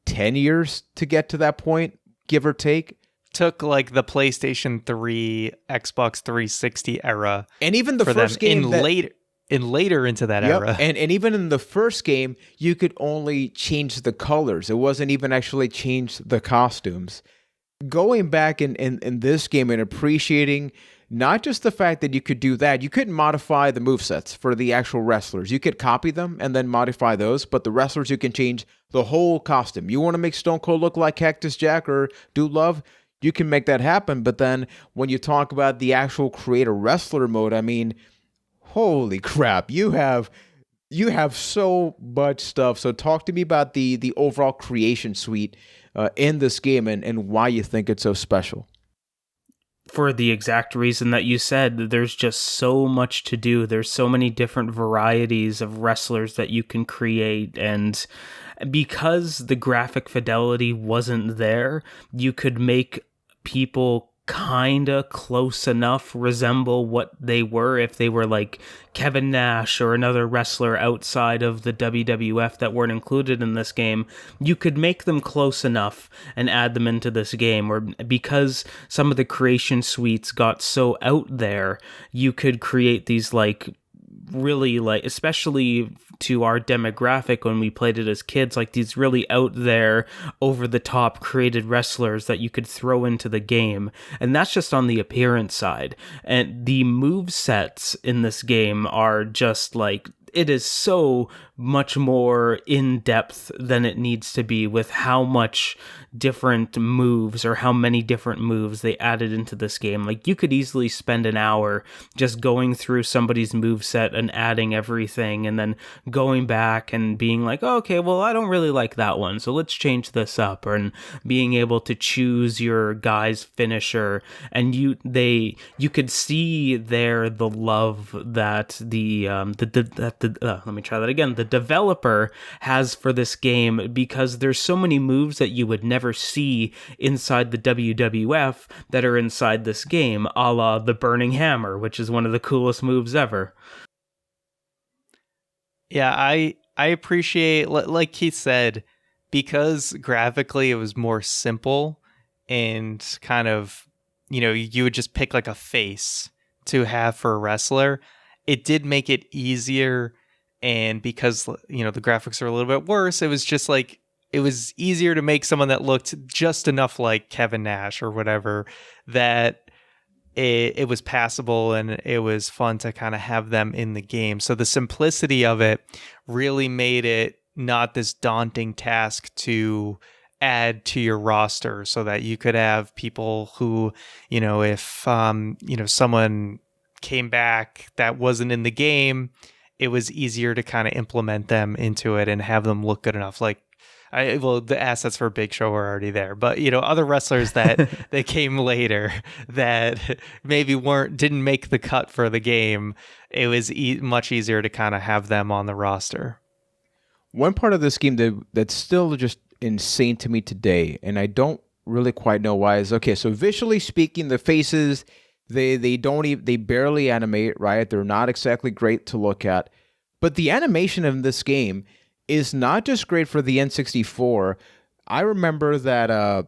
Speaker 2: 10 years to get to that point, give or take?
Speaker 1: Took like the PlayStation 3, Xbox 360 era.
Speaker 2: And even the first game
Speaker 1: later into that era.
Speaker 2: And even in the first game, you could only change the colors. It wasn't even actually change the costumes. Going back in this game and appreciating not just the fact that you could do that, you couldn't modify the movesets for the actual wrestlers. You could copy them and then modify those, but the wrestlers, you can change the whole costume. You want to make Stone Cold look like Cactus Jack or Dude Love? You can make that happen. But then when you talk about the actual create a wrestler mode, I mean, holy crap, you have so much stuff. So talk to me about the overall creation suite in this game and why you think it's so special.
Speaker 3: For the exact reason that you said, there's just so much to do. There's so many different varieties of wrestlers that you can create, and because the graphic fidelity wasn't there, you could make people kinda close enough resemble what they were if they were like Kevin Nash or another wrestler outside of the WWF that weren't included in this game, you could make them close enough and add them into this game. Or because some of the creation suites got so out there, you could create these like really like, especially to our demographic when we played it as kids, like these really out there, over the top created wrestlers that you could throw into the game. And that's just on the appearance side. And the move sets in this game are just like, it is so much more in depth than it needs to be with how much different moves or how many different moves they added into this game. Like you could easily spend an hour just going through somebody's move set and adding everything and then going back and being like, oh, okay, well, I don't really like that one, so let's change this up. And being able to choose your guy's finisher, and you could see there the love that let me try that again. The developer has for this game, because there's so many moves that you would never see inside the WWF that are inside this game, a la the Burning Hammer, which is one of the coolest moves ever.
Speaker 1: Yeah, I appreciate, like Keith said, because graphically it was more simple and kind of, you would just pick like a face to have for a wrestler. It did make it easier. And because, the graphics are a little bit worse, it was just like, it was easier to make someone that looked just enough like Kevin Nash or whatever that it was passable and it was fun to kind of have them in the game. So the simplicity of it really made it not this daunting task to add to your roster, so that you could have people who, if, someone came back that wasn't in the game, it was easier to kind of implement them into it and have them look good enough. Like, the assets for Big Show were already there, but other wrestlers that came later that maybe didn't make the cut for the game, it was much easier to kind of have them on the roster.
Speaker 2: One part of this game that's still just insane to me today, and I don't really quite know why, is okay. So visually speaking, the faces, they barely animate, right? They're not exactly great to look at, but the animation in this game is not just great for the N64. I remember that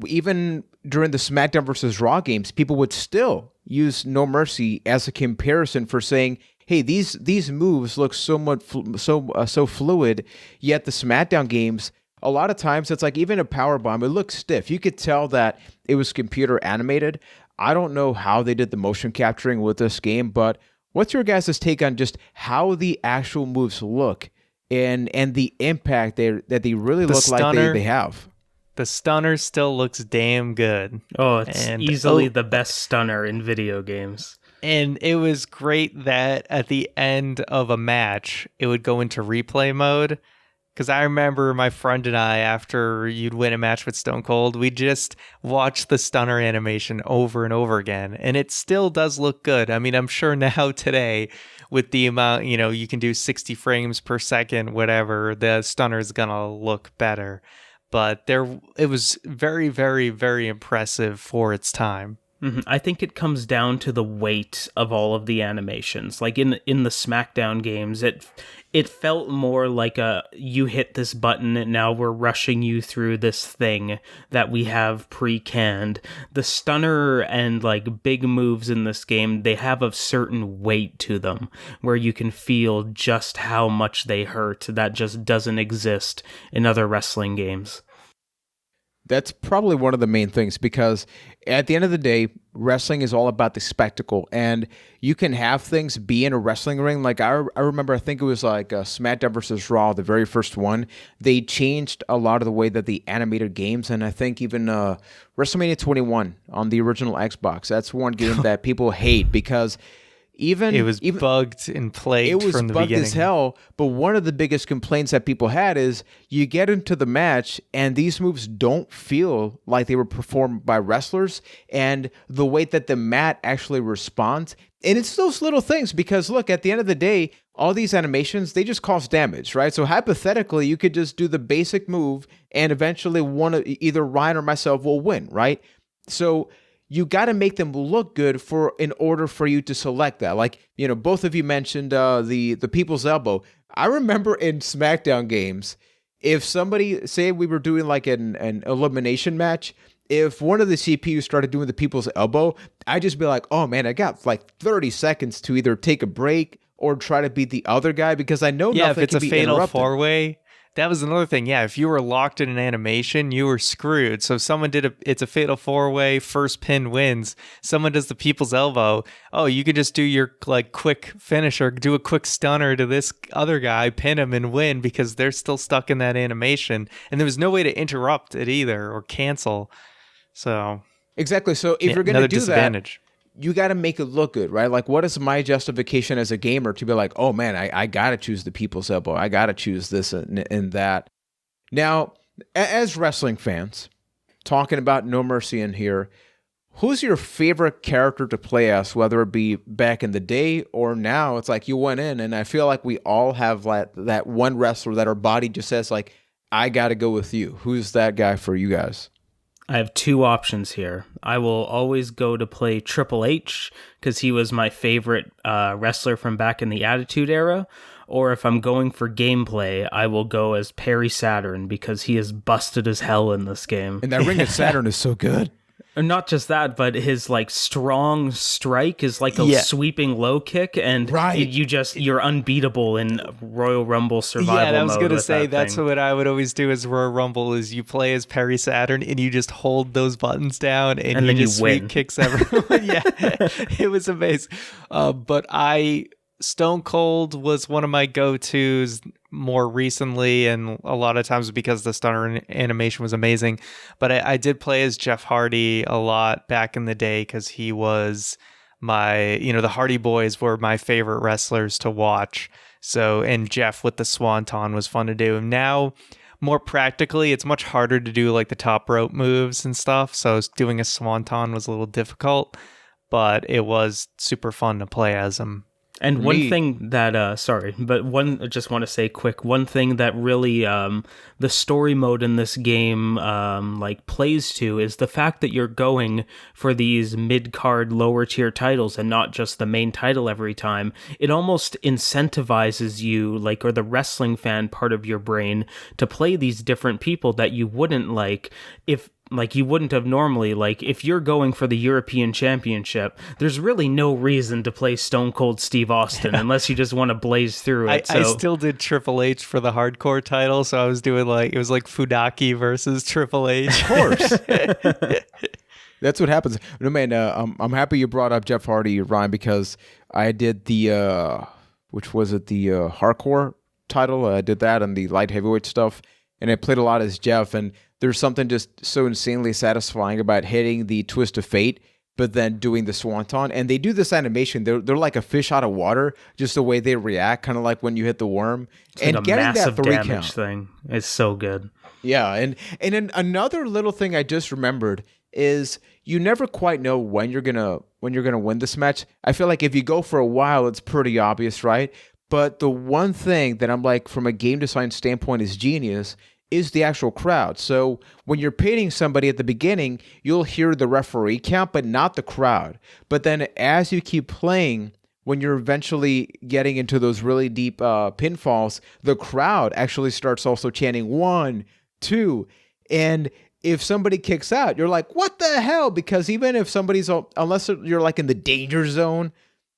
Speaker 2: even during the SmackDown versus Raw games, people would still use No Mercy as a comparison for saying, hey, these moves look so fluid, yet the SmackDown games, a lot of times it's like even a power bomb, it looks stiff. You could tell that it was computer animated. I don't know how they did the motion capturing with this game, but what's your guys' take on just how the actual moves look and the impact that they really look like they have?
Speaker 1: The stunner still looks damn good.
Speaker 3: Oh, it's easily the best stunner in video games.
Speaker 1: And it was great that at the end of a match, it would go into replay mode. Because I remember my friend and I, after you'd win a match with Stone Cold, we just watched the stunner animation over and over again. And it still does look good. I mean, I'm sure now today, with the amount, you can do 60 frames per second, whatever, the stunner's going to look better. But it was very, very, very impressive for its time.
Speaker 3: Mm-hmm. I think it comes down to the weight of all of the animations. Like in the SmackDown games, it felt more like you hit this button and now we're rushing you through this thing that we have pre-canned. The stunner and like big moves in this game, they have a certain weight to them where you can feel just how much they hurt. That just doesn't exist in other wrestling games.
Speaker 2: That's probably one of the main things, because at the end of the day, wrestling is all about the spectacle, and you can have things be in a wrestling ring. Like I remember, I think it was like SmackDown versus Raw, the very first one. They changed a lot of the way that the animated games, and I think even WrestleMania 21 on the original Xbox. That's one game that people hate because it was
Speaker 1: bugged and plagued from the beginning. It was bugged
Speaker 2: as hell, but one of the biggest complaints that people had is you get into the match and these moves don't feel like they were performed by wrestlers, and the way that the mat actually responds. And it's those little things, because look, at the end of the day, all these animations, they just cause damage, right? So hypothetically, you could just do the basic move and eventually either Ryan or myself will win, right? So you got to make them look good in order for you to select that. Like, both of you mentioned the people's elbow. I remember in SmackDown games, if somebody, say we were doing like an elimination match, if one of the CPUs started doing the people's elbow, I'd just be like, oh man, I got like 30 seconds to either take a break or try to beat the other guy, because I know nothing
Speaker 1: if it's
Speaker 2: can
Speaker 1: a
Speaker 2: be
Speaker 1: fatal
Speaker 2: interrupted.
Speaker 1: four-way, that was another thing. Yeah, if you were locked in an animation, you were screwed. So if someone it's a fatal four-way, first pin wins. Someone does the people's elbow. Oh, you could just do your like quick finish or do a quick stunner to this other guy, pin him and win, because they're still stuck in that animation. And there was no way to interrupt it either or cancel. So
Speaker 2: exactly. So if you're going to do
Speaker 1: disadvantage.
Speaker 2: that, you got to make it look good, right? Like, what is my justification as a gamer to be like, oh man, I got to choose the people's elbow. I got to choose this and that. Now, as wrestling fans, talking about No Mercy in here, who's your favorite character to play as, whether it be back in the day or now? It's like you went in, and I feel like we all have that one wrestler that our body just says, like, I got to go with you. Who's that guy for you guys?
Speaker 3: I have two options here. I will always go to play Triple H because he was my favorite wrestler from back in the Attitude Era. Or if I'm going for gameplay, I will go as Perry Saturn because he is busted as hell in this game.
Speaker 2: And that Ring of Saturn is so good.
Speaker 3: And not just that, but his like strong strike is like a sweeping low kick, and you're unbeatable in Royal Rumble survival mode.
Speaker 1: Yeah, I was gonna say
Speaker 3: that's
Speaker 1: what I would always do as Royal Rumble is you play as Perry Saturn and you just hold those buttons down and
Speaker 3: then
Speaker 1: you
Speaker 3: just
Speaker 1: sweep
Speaker 3: win.
Speaker 1: Kicks everyone. Yeah, it was amazing. But Stone Cold was one of my go-tos more recently, and a lot of times because the stunner animation was amazing. But I did play as Jeff Hardy a lot back in the day because he was the Hardy Boys were my favorite wrestlers to watch. So, and Jeff with the Swanton was fun to do. Now, more practically, it's much harder to do like the top rope moves and stuff. So doing a Swanton was a little difficult, but it was super fun to play as him.
Speaker 3: And one thing that, I just want to say quick, one thing that really the story mode in this game plays to is the fact that you're going for these mid-card, lower-tier titles and not just the main title every time. It almost incentivizes you, or the wrestling fan part of your brain, to play these different people that you wouldn't if you wouldn't have normally. If you're going for the European Championship, there's really no reason to play Stone Cold Steve Austin unless you just want to blaze through it.
Speaker 1: I still did Triple H for the hardcore title, so I was doing it was like Funaki versus Triple H.
Speaker 2: Of course. That's what happens. No, man, I'm happy you brought up Jeff Hardy, Ryan, because I did the hardcore title. I did that and the light heavyweight stuff, and I played a lot as Jeff, and there's something just so insanely satisfying about hitting the twist of fate, but then doing the Swanton. And they do this animation. They're like a fish out of water, just the way they react, kind of like when you hit the worm.
Speaker 3: It's
Speaker 2: and
Speaker 3: like a
Speaker 2: getting
Speaker 3: massive
Speaker 2: that 3
Speaker 3: damage
Speaker 2: count
Speaker 3: thing is so good.
Speaker 2: Yeah, and then another little thing I just remembered is you never quite know when you're gonna win this match. I feel like if you go for a while, it's pretty obvious, right? But the one thing that I'm like, from a game design standpoint, is genius is the actual crowd. So when you're pitting somebody at the beginning, you'll hear the referee count, but not the crowd. But then as you keep playing, when you're eventually getting into those really deep pinfalls, the crowd actually starts also chanting 1, 2, and if somebody kicks out, you're like, what the hell? Because even if unless you're like in the danger zone,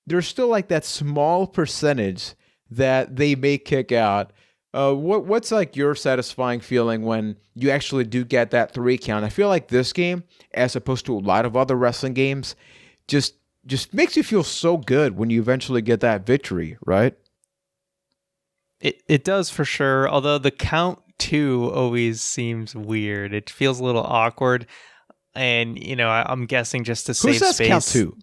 Speaker 2: there's still like that small percentage that they may kick out. What's like your satisfying feeling when you actually do get that 3 count? I feel like this game, as opposed to a lot of other wrestling games, just makes you feel so good when you eventually get that victory, right?
Speaker 1: It does for sure, although the count 2 always seems weird. It feels a little awkward, and I'm guessing just to save space. Who says
Speaker 2: count 2?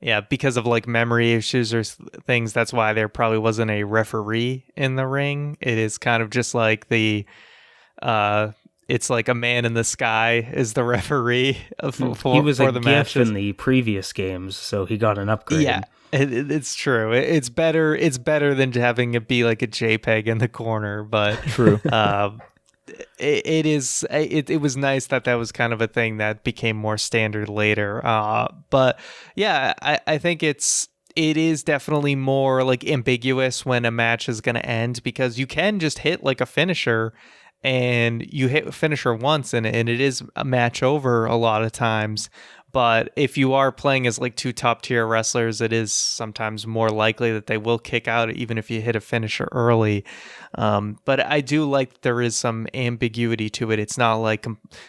Speaker 1: Yeah, because of memory issues or things, that's why there probably wasn't a referee in the ring. It is kind of just like it's like a man in the sky is the referee
Speaker 3: he was a
Speaker 1: the
Speaker 3: GIF
Speaker 1: matches.
Speaker 3: In the previous games, so he got an upgrade.
Speaker 1: Yeah, it's true. It's better than having it be like a JPEG in the corner, but
Speaker 2: true.
Speaker 1: it was nice that was kind of a thing that became more standard later. But yeah, I think it is definitely more like ambiguous when a match is going to end, because you can just hit like a finisher and you hit a finisher once and it is a match over a lot of times. But if you are playing as like two top tier wrestlers, it is sometimes more likely that they will kick out even if you hit a finisher early. But I do like that there is some ambiguity to it. It's not like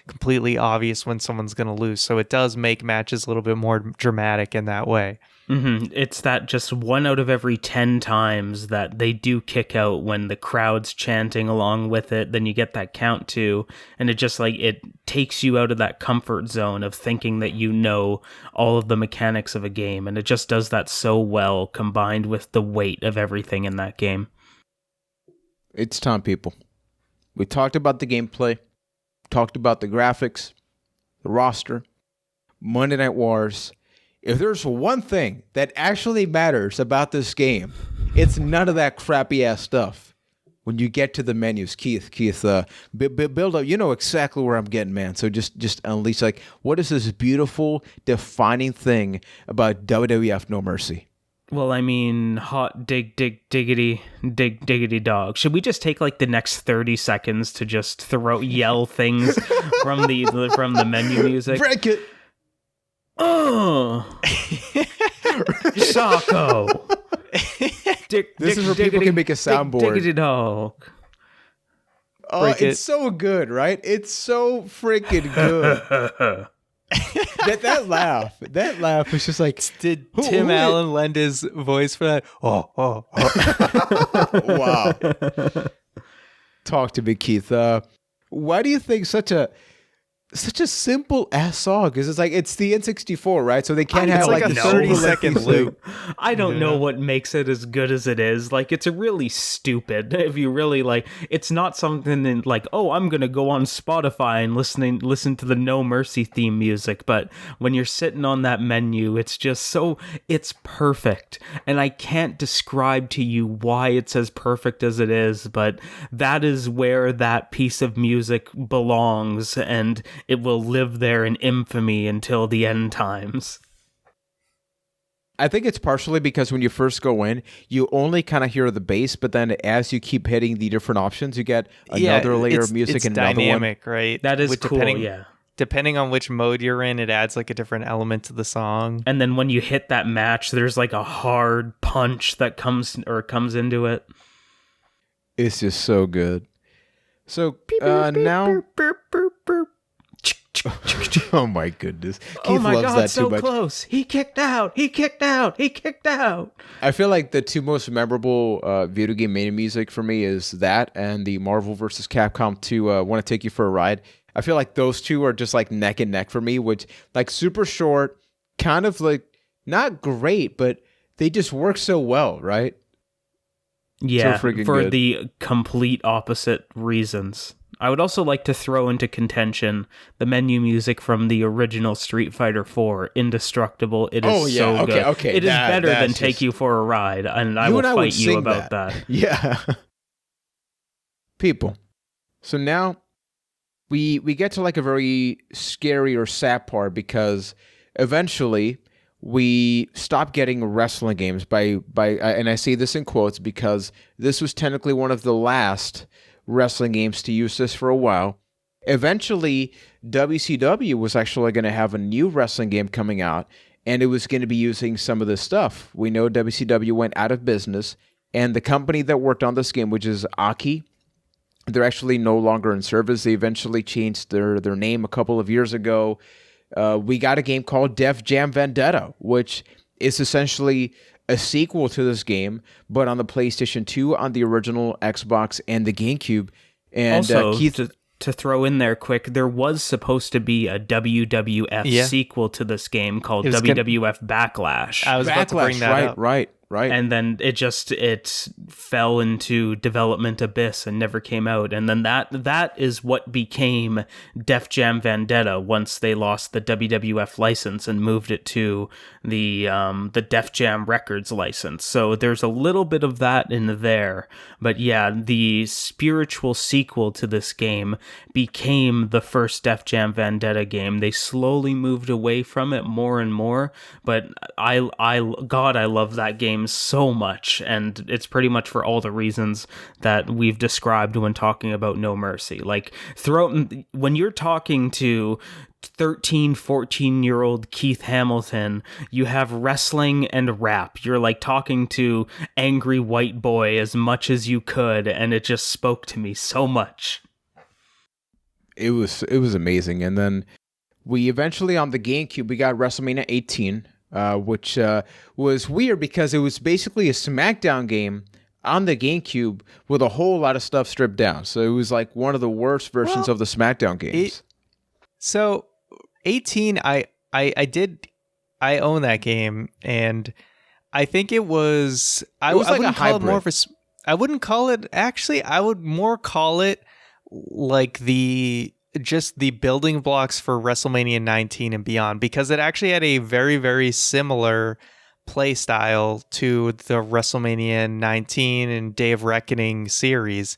Speaker 1: completely obvious when someone's going to lose. So it does make matches a little bit more dramatic in that way.
Speaker 3: Mm-hmm. It's that just 1 out of every 10 times that they do kick out when the crowd's chanting along with it, then you get that count too, and it just like it takes you out of that comfort zone of thinking that you know all of the mechanics of a game, and it just does that so well combined with the weight of everything in that game.
Speaker 2: It's time, people. We talked about the gameplay, talked about the graphics, the roster, Monday Night Wars. If there's one thing that actually matters about this game, it's none of that crappy ass stuff. When you get to the menus, Keith, build up. You know exactly where I'm getting, man. So just unleash, like, what is this beautiful, defining thing about WWF No Mercy?
Speaker 3: Well, I mean, hot diggity dog. Should we just take like the next 30 seconds to just yell things from the menu music?
Speaker 2: Break it.
Speaker 3: Oh, Socko.
Speaker 2: This is where people can make a soundboard.
Speaker 3: Diggity dog.
Speaker 2: Oh, it's so good, right? It's so freaking good. that laugh was just like.
Speaker 1: Did Tim Allen lend his voice for that? Oh.
Speaker 2: Wow. Talk to me, Keith. Why do you think such a simple ass song? Because it's the N64, right? So they can't have like a 30-second loop.
Speaker 3: I don't know what makes it as good as it is. Like, it's really stupid. If you really like, it's not something like, oh, I'm gonna go on Spotify and listen to the No Mercy theme music. But when you're sitting on that menu, it's just it's perfect. And I can't describe to you why it's as perfect as it is, but that is where that piece of music belongs, and it will live there in infamy until the end times.
Speaker 2: I think it's partially because when you first go in, you only kind of hear the bass, but then as you keep hitting the different options, you get another layer of music and another
Speaker 1: dynamic, right?
Speaker 3: That is cool, yeah.
Speaker 1: Depending on which mode you're in, it adds like a different element to the song.
Speaker 3: And then when you hit that match, there's like a hard punch that comes into it.
Speaker 2: It's just so good. So now... Oh my goodness. Keith loves
Speaker 3: God,
Speaker 2: that
Speaker 3: so
Speaker 2: too much.
Speaker 3: Close. He kicked out.
Speaker 2: I feel like the two most memorable video game mania music for me is that and the Marvel vs. Capcom 2 Want to Take You for a Ride. I feel like those two are just like neck and neck for me, which like super short, kind of like not great, but they just work so well, right?
Speaker 3: Yeah,
Speaker 2: so
Speaker 3: for
Speaker 2: good.
Speaker 3: The complete opposite reasons. I would also like to throw into contention the menu music from the original Street Fighter IV, Indestructible. It is so good.
Speaker 2: Okay.
Speaker 3: It is better than Take You for a Ride, and I will fight you about that.
Speaker 2: Yeah. People. So now we get to like a very scary or sad part, because eventually we stop getting wrestling games by and I say this in quotes because this was technically one of the last wrestling games to use this for a while. Eventually, WCW was actually going to have a new wrestling game coming out, and it was going to be using some of this stuff. We know WCW went out of business, and the company that worked on this game, which is Aki, they're actually no longer in service. They eventually changed their name a couple of years ago. We got a game called Def Jam Vendetta, which is essentially a sequel to this game, but on the PlayStation 2, on the original Xbox, and the GameCube. And
Speaker 3: also,
Speaker 2: Keith,
Speaker 3: to throw in there quick, there was supposed to be a WWF sequel to this game called WWF Backlash.
Speaker 1: I was about to bring that up.
Speaker 2: Right. Right.
Speaker 3: And then it fell into development abyss and never came out. And then that is what became Def Jam Vendetta once they lost the WWF license and moved it to the Def Jam Records license. So there's a little bit of that in there. But yeah, the spiritual sequel to this game became the first Def Jam Vendetta game. They slowly moved away from it more and more, but I love that game so much, and it's pretty much for all the reasons that we've described when talking about No Mercy. Like, when you're talking to 13, 14-year-old Keith Hamilton, you have wrestling and rap. You're like talking to angry white boy as much as you could, and it just spoke to me so much.
Speaker 2: It was amazing. And then we eventually, on the GameCube, we got WrestleMania 18, which was weird because it was basically a SmackDown game on the GameCube with a whole lot of stuff stripped down. So it was like one of the worst versions of the SmackDown games.
Speaker 1: So 18, I own that game, and I think it was I
Speaker 2: like
Speaker 1: wouldn't
Speaker 2: a
Speaker 1: call it more of
Speaker 2: hybrid.
Speaker 1: I wouldn't call it, actually, I would more call it like just the building blocks for WrestleMania 19 and beyond, because it actually had a very, very similar play style to the WrestleMania 19 and Day of Reckoning series.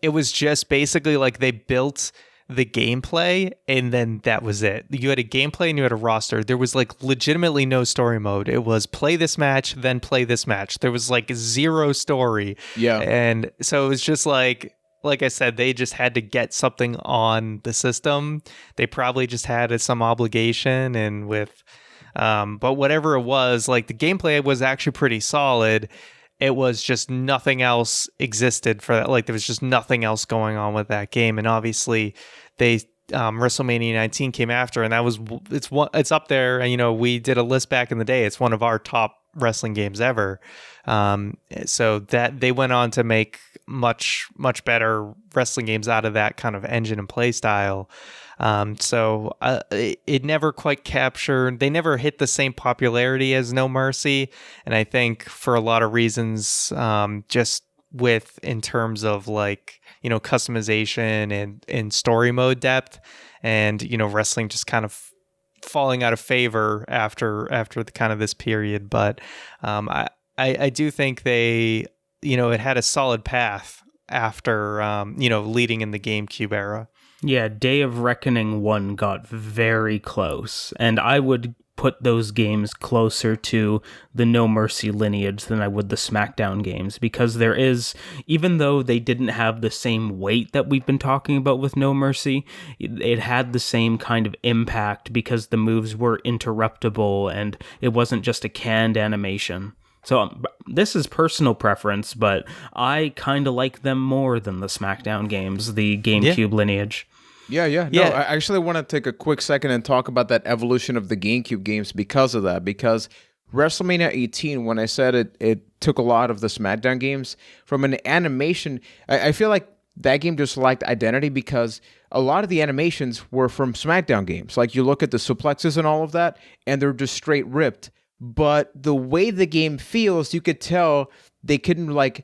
Speaker 1: It was just basically like they built the gameplay and then that was it. You had a gameplay and you had a roster. There was like legitimately no story mode. It was play this match, then play this match. There was like zero story.
Speaker 2: Yeah.
Speaker 1: And so it was just like I said, they just had to get something on the system. They probably just had some obligation, and but whatever it was, like the gameplay was actually pretty solid. It was just nothing else existed for that. Like there was just nothing else going on with that game. And obviously WrestleMania 19 came after, and it's up there. And, we did a list back in the day. It's one of our top wrestling games ever. So that they went on to make much, much better wrestling games out of that kind of engine and play style. So it never quite captured, they never hit the same popularity as No Mercy. And I think for a lot of reasons, just in terms of like, customization and story mode depth, and, wrestling just kind of falling out of favor after the kind of this period. But I do think they, it had a solid path after, leading in the GameCube era.
Speaker 3: Yeah, Day of Reckoning 1 got very close, and I would put those games closer to the No Mercy lineage than I would the SmackDown games, because there is, even though they didn't have the same weight that we've been talking about with No Mercy, it had the same kind of impact because the moves were interruptible and it wasn't just a canned animation. So this is personal preference, but I kind of like them more than the SmackDown games, the GameCube lineage.
Speaker 2: Yeah. No, I actually want to take a quick second and talk about that evolution of the GameCube games because of that. Because WrestleMania 18, when I said it took a lot of the SmackDown games from an animation, I feel like that game just lacked identity because a lot of the animations were from SmackDown games. Like you look at the suplexes and all of that, and they're just straight ripped. But the way the game feels, you could tell they didn't want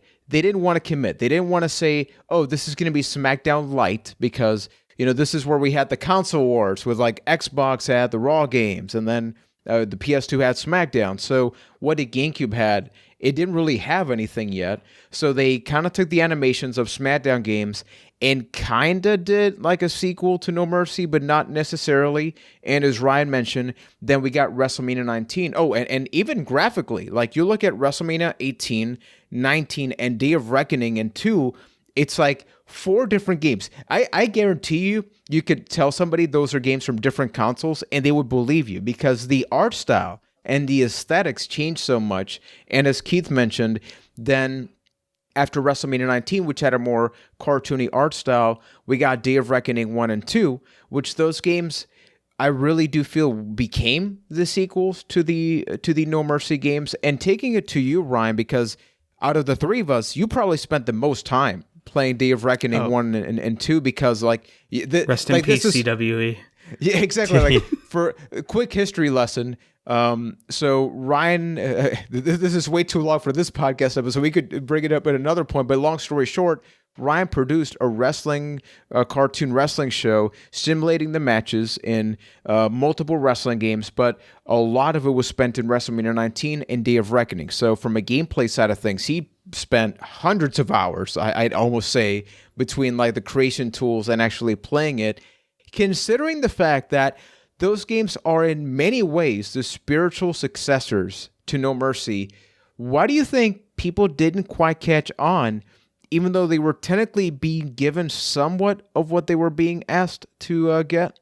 Speaker 2: to commit. They didn't want to say, oh, this is going to be SmackDown Light because, this is where we had the console wars with like Xbox had the Raw games and then the PS2 had SmackDown. So what did GameCube had? It didn't really have anything yet. So they kind of took the animations of SmackDown games and kind of did like a sequel to No Mercy, but not necessarily. And as Ryan mentioned, then we got WrestleMania 19. Oh, and even graphically, like you look at WrestleMania 18, 19, and Day of Reckoning and 2, it's like 4 different games. I guarantee you could tell somebody those are games from different consoles and they would believe you because the art style and the aesthetics changed so much. And as Keith mentioned, then after WrestleMania 19, which had a more cartoony art style, we got Day of Reckoning 1 and 2, which those games I really do feel became the sequels to the No Mercy games. And taking it to you, Ryan, because out of the three of us, you probably spent the most time playing Day of Reckoning 1 and 2 because
Speaker 3: rest in peace, CWE.
Speaker 2: Yeah, exactly. Like for a quick history lesson, So Ryan, this is way too long for this podcast episode, so we could bring it up at another point. But long story short, Ryan produced a cartoon wrestling show simulating the matches in multiple wrestling games, but a lot of it was spent in WrestleMania 19 and Day of Reckoning. So from a gameplay side of things, he spent hundreds of hours, I'd almost say, between like the creation tools and actually playing it, considering the fact that those games are in many ways the spiritual successors to No Mercy. Why do you think people didn't quite catch on, even though they were technically being given somewhat of what they were being asked to get?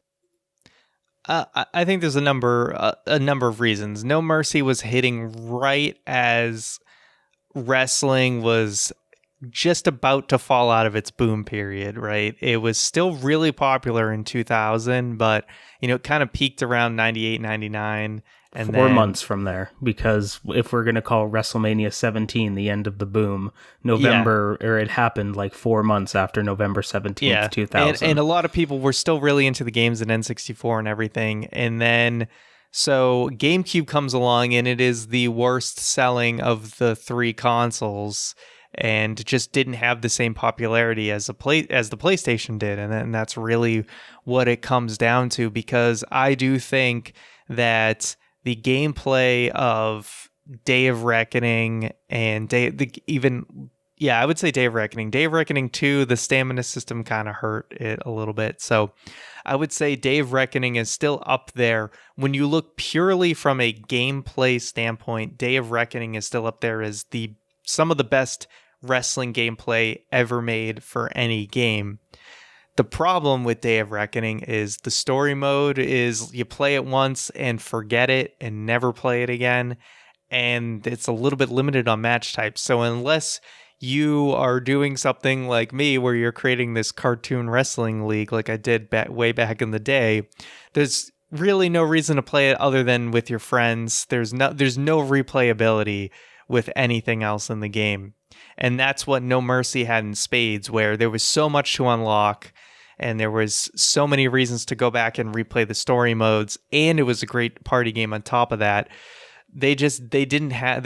Speaker 1: I think there's a number of reasons. No Mercy was hitting right as wrestling was just about to fall out of its boom period, right? It was still really popular in 2000, but it kind of peaked around 98, 99. And
Speaker 3: 4 months from there, because if we're going to call WrestleMania 17 the end of the boom, or it happened like 4 months after November 17th, 2000.
Speaker 1: And a lot of people were still really into the games in N64 and everything. And then, so GameCube comes along, and it is the worst selling of the three consoles, and just didn't have the same popularity as the PlayStation did. And that's really what it comes down to, because I do think that the gameplay of Day of Reckoning and I would say Day of Reckoning. Day of Reckoning 2, the stamina system kind of hurt it a little bit. So I would say Day of Reckoning is still up there. When you look purely from a gameplay standpoint, Day of Reckoning is still up there as some of the best wrestling gameplay ever made for any game. The problem with Day of Reckoning is the story mode is you play it once and forget it and never play it again. And it's a little bit limited on match types. So unless you are doing something like me where you're creating this cartoon wrestling league like I did way back in the day, there's really no reason to play it other than with your friends. There's no replayability with anything else in the game. And that's what No Mercy had in spades, where there was so much to unlock and there was so many reasons to go back and replay the story modes, and it was a great party game on top of that. They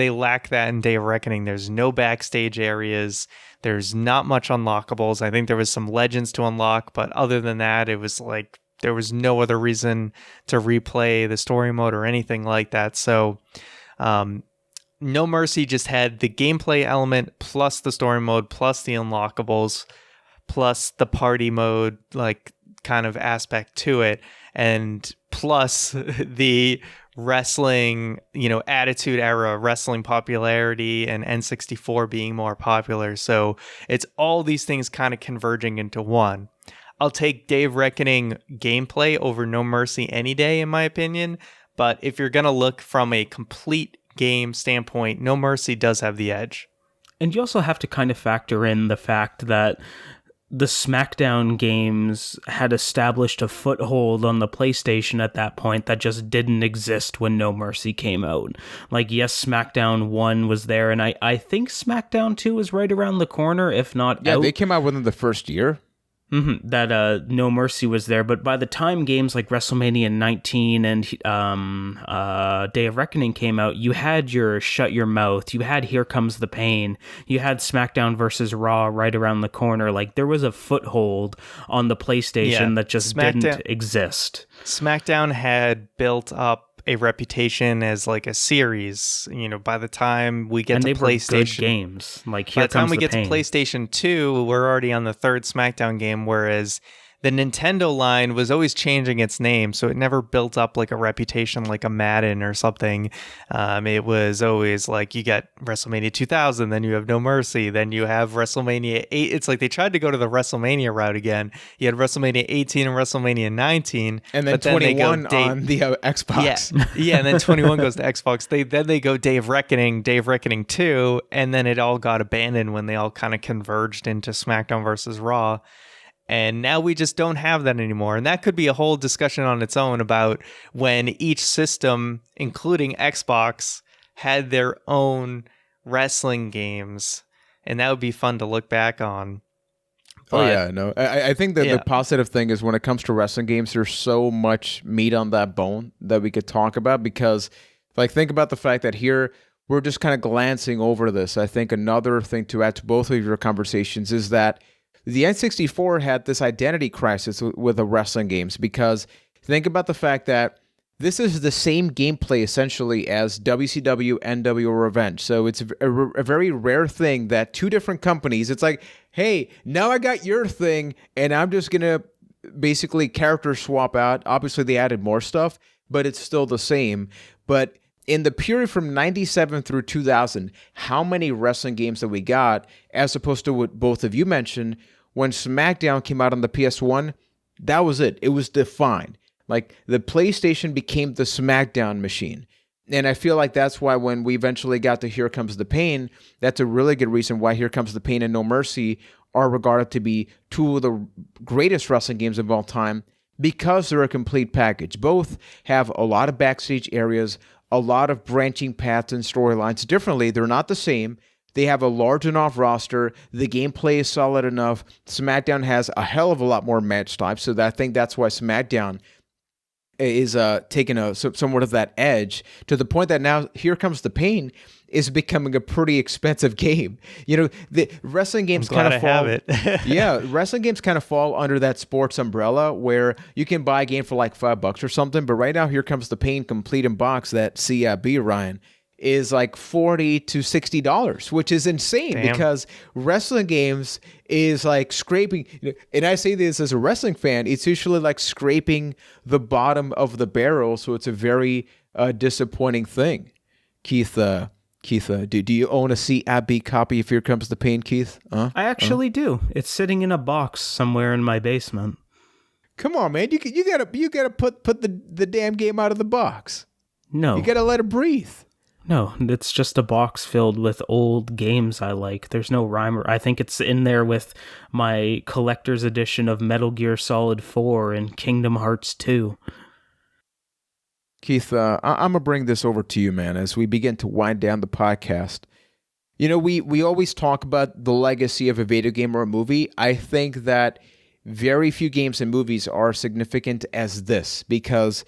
Speaker 1: lack that in Day of Reckoning. There's no backstage areas. There's not much unlockables. I think there was some legends to unlock, but other than that, it was like there was no other reason to replay the story mode or anything like that. So No Mercy just had the gameplay element plus the story mode plus the unlockables plus the party mode like kind of aspect to it, and plus the wrestling, attitude era wrestling popularity and N64 being more popular. So it's all these things kind of converging into one. I'll take Day of Reckoning gameplay over No Mercy any day, in my opinion. But if you're going to look from a complete game standpoint, No Mercy does have the edge.
Speaker 3: And you also have to kind of factor in the fact that the SmackDown games had established a foothold on the PlayStation at that point that just didn't exist when No Mercy came out. Like, yes, SmackDown 1 was there, and I think SmackDown 2 was right around the corner, if not out.
Speaker 2: Yeah, they came out within the first year.
Speaker 3: That No Mercy was there, but by the time games like WrestleMania 19 and Day of Reckoning came out, you had your Shut Your Mouth, you had Here Comes the Pain, you had SmackDown versus Raw right around the corner. Like, there was a foothold on the PlayStation that just didn't exist.
Speaker 1: SmackDown had built up a reputation as like a series. By the time we get to PlayStation,
Speaker 3: good games. Like, Here
Speaker 1: by the time
Speaker 3: Comes
Speaker 1: we
Speaker 3: the
Speaker 1: get
Speaker 3: Pain.
Speaker 1: to PlayStation 2, we're already on the third SmackDown game, whereas the Nintendo line was always changing its name, so it never built up like a reputation like a Madden or something. It was always like you got WrestleMania 2000, then you have No Mercy, then you have WrestleMania 8. It's like they tried to go to the WrestleMania route again. You had WrestleMania 18 and WrestleMania 19.
Speaker 2: And then 21 on the Xbox.
Speaker 1: Yeah, and then 21 goes to Xbox. Then they go Day of Reckoning 2, and then it all got abandoned when they all kind of converged into SmackDown versus Raw. And now we just don't have that anymore. And that could be a whole discussion on its own about when each system, including Xbox, had their own wrestling games. And that would be fun to look back on.
Speaker 2: I think that the positive thing is when it comes to wrestling games, there's so much meat on that bone that we could talk about, because Like, think about the fact that here we're just kind of glancing over this. I think another thing to add to both of your conversations is that the N64 had this identity crisis with the wrestling games, because think about the fact that this is the same gameplay essentially as WCW NWO Revenge. So it's a very rare thing that two different companies, it's like, hey, now I got your thing and I'm just going to basically character swap out. Obviously they added more stuff, but it's still the same. But in the period from 97 through 2000, how many wrestling games that we got, as opposed to what both of you mentioned, when SmackDown came out on the PS1, that was it. It was defined. Like, the PlayStation became the SmackDown machine. And I feel like that's why when we eventually got to Here Comes the Pain, that's a really good reason why Here Comes the Pain and No Mercy are regarded to be two of the greatest wrestling games of all time, because they're a complete package. Both have a lot of backstage areas, a lot of branching paths and storylines. Differently, they're not the same. They have a large enough roster. The gameplay is solid enough. SmackDown has a hell of a lot more match types, so I think that's why SmackDown is taking somewhat of that edge, to the point that now Here Comes the Pain is becoming a pretty expensive game. You know, the wrestling games kind of fall. Yeah, wrestling games kind of fall under that sports umbrella where you can buy a game for like $5 or something. But right now, Here Comes the Pain complete in box, that CIB, Ryan, is like $40 to $60, which is insane. Damn. Because wrestling games is like scraping, and I say this as a wrestling fan, it's usually like scraping the bottom of the barrel, so it's a very disappointing thing. Keith, do you own a CIB copy of Here Comes the Pain, Keith?
Speaker 3: I actually do. It's sitting in a box somewhere in my basement.
Speaker 2: Come on, man, you gotta put the damn game out of the box.
Speaker 3: No,
Speaker 2: you gotta let it breathe.
Speaker 3: No, it's just a box filled with old games I like. There's no rhyme. I think it's in there with my collector's edition of Metal Gear Solid 4 and Kingdom Hearts 2.
Speaker 2: Keith, I'm going to bring this over to you, man, as we begin to wind down the podcast. You know, we always talk about the legacy of a video game or a movie. I think that very few games and movies are significant as this, because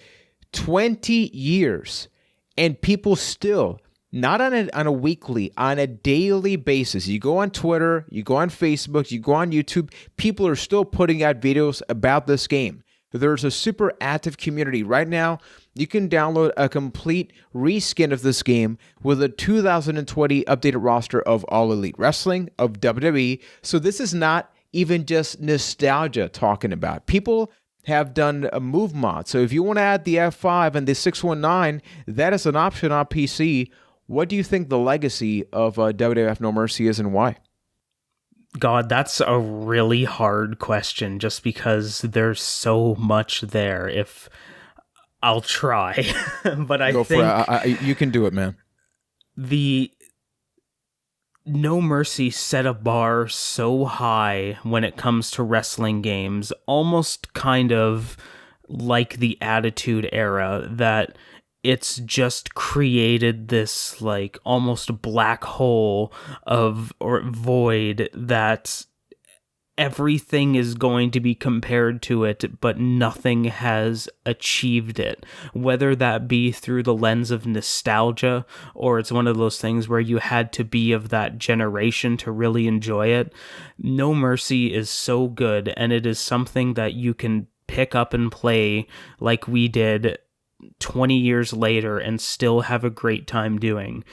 Speaker 2: 20 years... and people still, not on a weekly, on a daily basis, you go on Twitter, you go on Facebook, you go on YouTube, people are still putting out videos about this game. There's a super active community. Right now, you can download a complete reskin of this game with a 2020 updated roster of All Elite Wrestling, of WWE. So this is not even just nostalgia talking about. People have done a move mod. So if you want to add the F5 and the 619, that is an option on PC. What do you think the legacy of WWF No Mercy is, and why?
Speaker 3: God, that's a really hard question, just because there's so much there. If I'll try, but I
Speaker 2: Go
Speaker 3: think
Speaker 2: for it. You can do it, man.
Speaker 3: The No Mercy set a bar so high when it comes to wrestling games, almost kind of like the Attitude Era, that it's just created this like almost black hole or void that everything is going to be compared to it, but nothing has achieved it. Whether that be through the lens of nostalgia, or it's one of those things where you had to be of that generation to really enjoy it. No Mercy is so good, and it is something that you can pick up and play like we did 20 years later and still have a great time doing.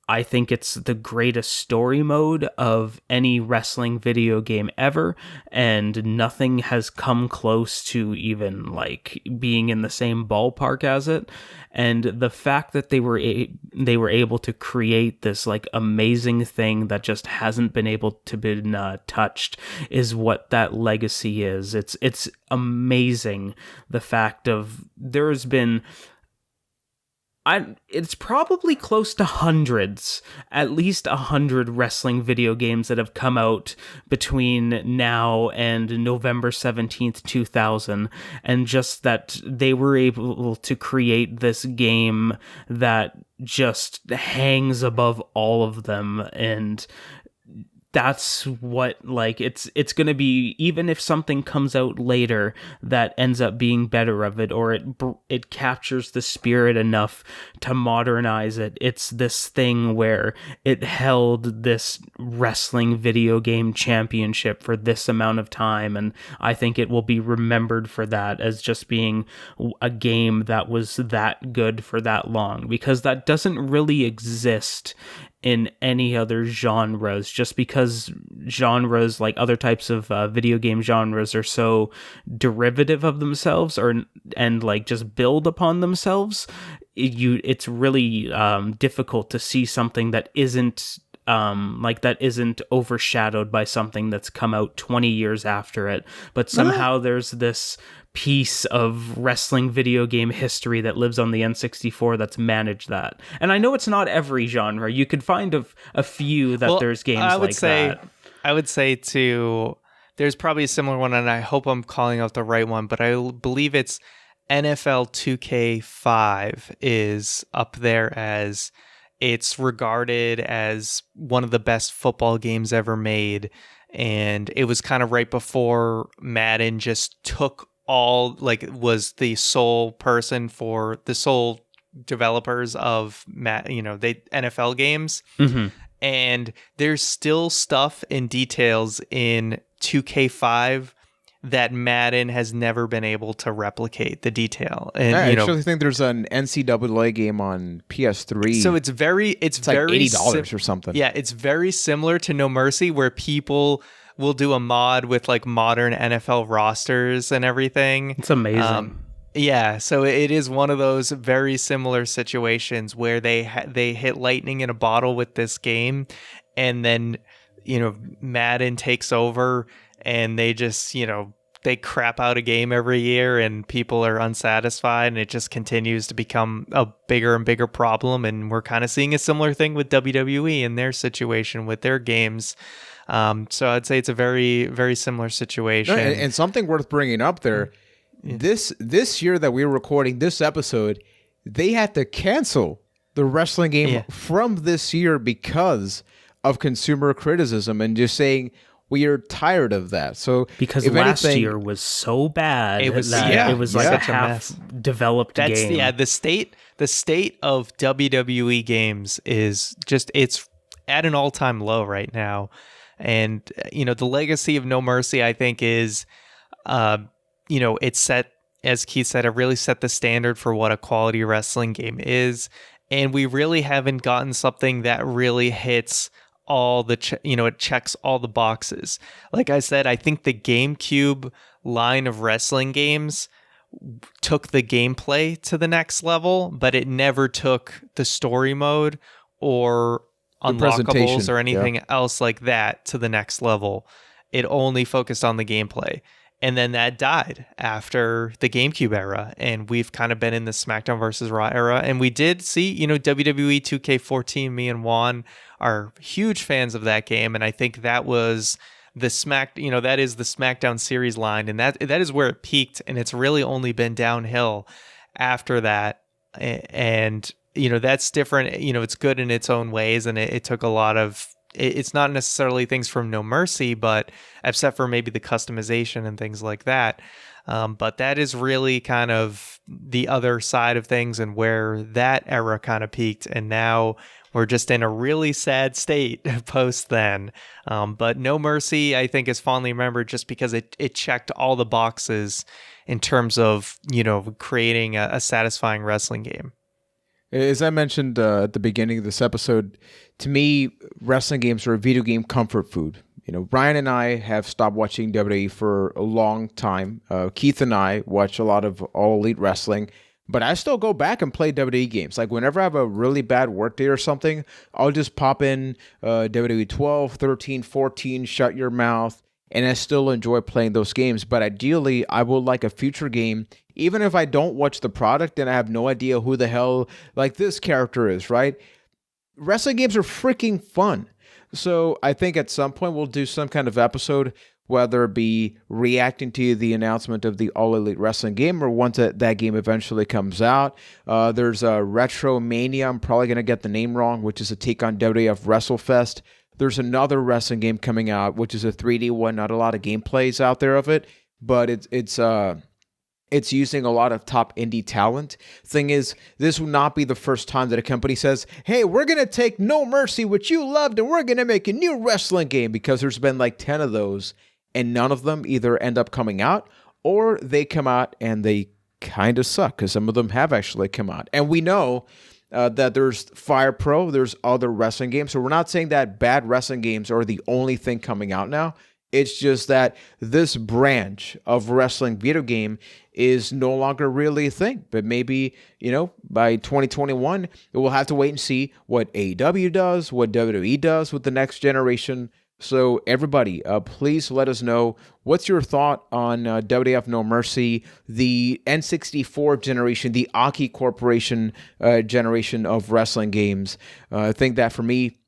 Speaker 3: I think it's the greatest story mode of any wrestling video game ever, and nothing has come close to even like being in the same ballpark as it. And the fact that they were able to create this like amazing thing that just hasn't been able to be touched is what that legacy is. It's amazing, the fact of there has been it's probably close to hundreds, at least 100 wrestling video games that have come out between now and November 17th, 2000. And just that they were able to create this game that just hangs above all of them. And that's what, like, it's going to be, even if something comes out later that ends up being better of it, or it captures the spirit enough to modernize it. It's this thing where it held this wrestling video game championship for this amount of time, and I think it will be remembered for that, as just being a game that was that good for that long, because that doesn't really exist in any other genres, just because genres, like other types of video game genres, are so derivative of themselves, and like just build upon themselves. It's really difficult to see something that isn't overshadowed by something that's come out 20 years after it, but somehow there's this piece of wrestling video game history that lives on the N64 that's managed that. And I know it's not every genre. You could find a few that there's games that.
Speaker 1: I would say too, there's probably a similar one, and I hope I'm calling out the right one, but I believe it's NFL 2K5 is up there, as it's regarded as one of the best football games ever made. And it was kind of right before Madden just took was the sole person for the sole developers of NFL games.
Speaker 3: Mm-hmm.
Speaker 1: And there's still stuff and details in 2K5 that Madden has never been able to replicate the detail. And
Speaker 2: I actually think there's an NCAA game on PS3.
Speaker 1: So it's very
Speaker 2: $80 or something.
Speaker 1: Yeah, it's very similar to No Mercy, where people will do a mod with like modern NFL rosters and everything.
Speaker 3: It's amazing.
Speaker 1: Yeah, so it is one of those very similar situations where they hit lightning in a bottle with this game, and then Madden takes over, and they just they crap out a game every year, and people are unsatisfied, and it just continues to become a bigger and bigger problem. And we're kind of seeing a similar thing with WWE in their situation with their games. So I'd say it's a very, very similar situation.
Speaker 2: No, and something worth bringing up there, this year that we were recording this episode, they had to cancel the wrestling game from this year because of consumer criticism and just saying, we are tired of that. So
Speaker 3: because last year was so bad, it was like a half-developed game.
Speaker 1: Yeah, the state of WWE games is just, it's at an all-time low right now. And the legacy of No Mercy, I think, is it's set, as Keith said, it really set the standard for what a quality wrestling game is. And we really haven't gotten something that really hits all the it checks all the boxes. Like I said, I think the GameCube line of wrestling games took the gameplay to the next level, but it never took the story mode or unlockables or anything else like that to the next level. It only focused on the gameplay. And then that died after the GameCube era. And we've kind of been in the SmackDown versus Raw era. And we did see, WWE 2K14, me and Juan are huge fans of that game. And I think that was the that is the SmackDown series line. And that is where it peaked. And it's really only been downhill after that. And, that's different. It's good in its own ways. And it took a lot of, it's not necessarily things from No Mercy, but except for maybe the customization and things like that. But that is really kind of the other side of things and where that era kind of peaked. And now we're just in a really sad state post then. But No Mercy, I think, is fondly remembered just because it checked all the boxes in terms of, creating a satisfying wrestling game.
Speaker 2: As I mentioned at the beginning of this episode, to me, wrestling games are a video game comfort food. Ryan and I have stopped watching WWE for a long time. Keith and I watch a lot of All Elite Wrestling, but I still go back and play WWE games. Like whenever I have a really bad work day or something, I'll just pop in WWE 12, 13, 14, Shut Your Mouth, and I still enjoy playing those games. But ideally, I would like a future game, even if I don't watch the product and I have no idea who the hell like this character is, right? Wrestling games are freaking fun. So I think at some point we'll do some kind of episode, whether it be reacting to the announcement of the All Elite Wrestling game or once that game eventually comes out. There's a Retromania, I'm probably going to get the name wrong, which is a take on WWF WrestleFest. there's another wrestling game coming out, which is a 3D one. Not a lot of gameplays out there of it, but it's using a lot of top indie talent. Thing is, this will not be the first time that a company says, hey, we're going to take No Mercy, which you loved, and we're going to make a new wrestling game, because there's been like 10 of those, and none of them either end up coming out, or they come out and they kind of suck, because some of them have actually come out. And we know that there's Fire Pro, there's other wrestling games, so we're not saying that bad wrestling games are the only thing coming out now. It's just that this branch of wrestling video game is no longer really a thing. But maybe, by 2021, we'll have to wait and see what AEW does, what WWE does with the next generation. So everybody, please let us know what's your thought on WWF No Mercy, the N64 generation, the Aki Corporation generation of wrestling games. I think that for me,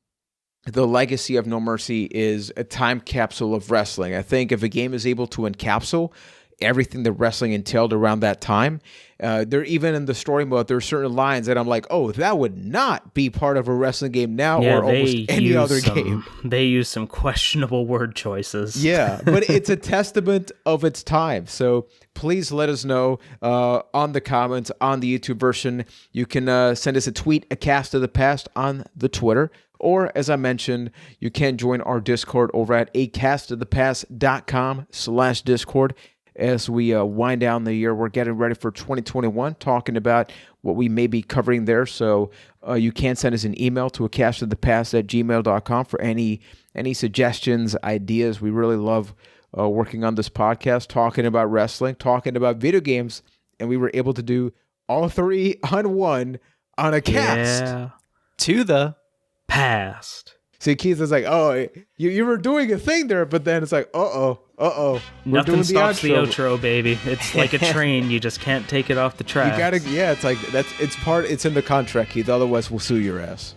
Speaker 2: the legacy of No Mercy is a time capsule of wrestling. I think if a game is able to encapsulate everything that wrestling entailed around that time, there even in the story mode, there are certain lines that I'm like, oh, that would not be part of a wrestling game now or almost any other game.
Speaker 3: They use some questionable word choices.
Speaker 2: Yeah, but it's a testament of its time. So please let us know on the comments on the YouTube version. You can send us a tweet, a cast of the past on the Twitter. Or, as I mentioned, you can join our Discord over at acastofthepast.com/Discord. As we wind down the year, we're getting ready for 2021, talking about what we may be covering there. So you can send us an email to acastofthepast@gmail.com for any suggestions, ideas. We really love working on this podcast, talking about wrestling, talking about video games, and we were able to do all three on one on a cast.
Speaker 3: Yeah.
Speaker 1: To the
Speaker 3: past.
Speaker 2: See, Keith is like, oh, you were doing a thing there, but then it's like, uh-oh.
Speaker 3: Nothing stops the outro, baby. It's like a train. You just can't take it off the track.
Speaker 2: You gotta, it's like, it's in the contract, Keith. Otherwise, we'll sue your ass.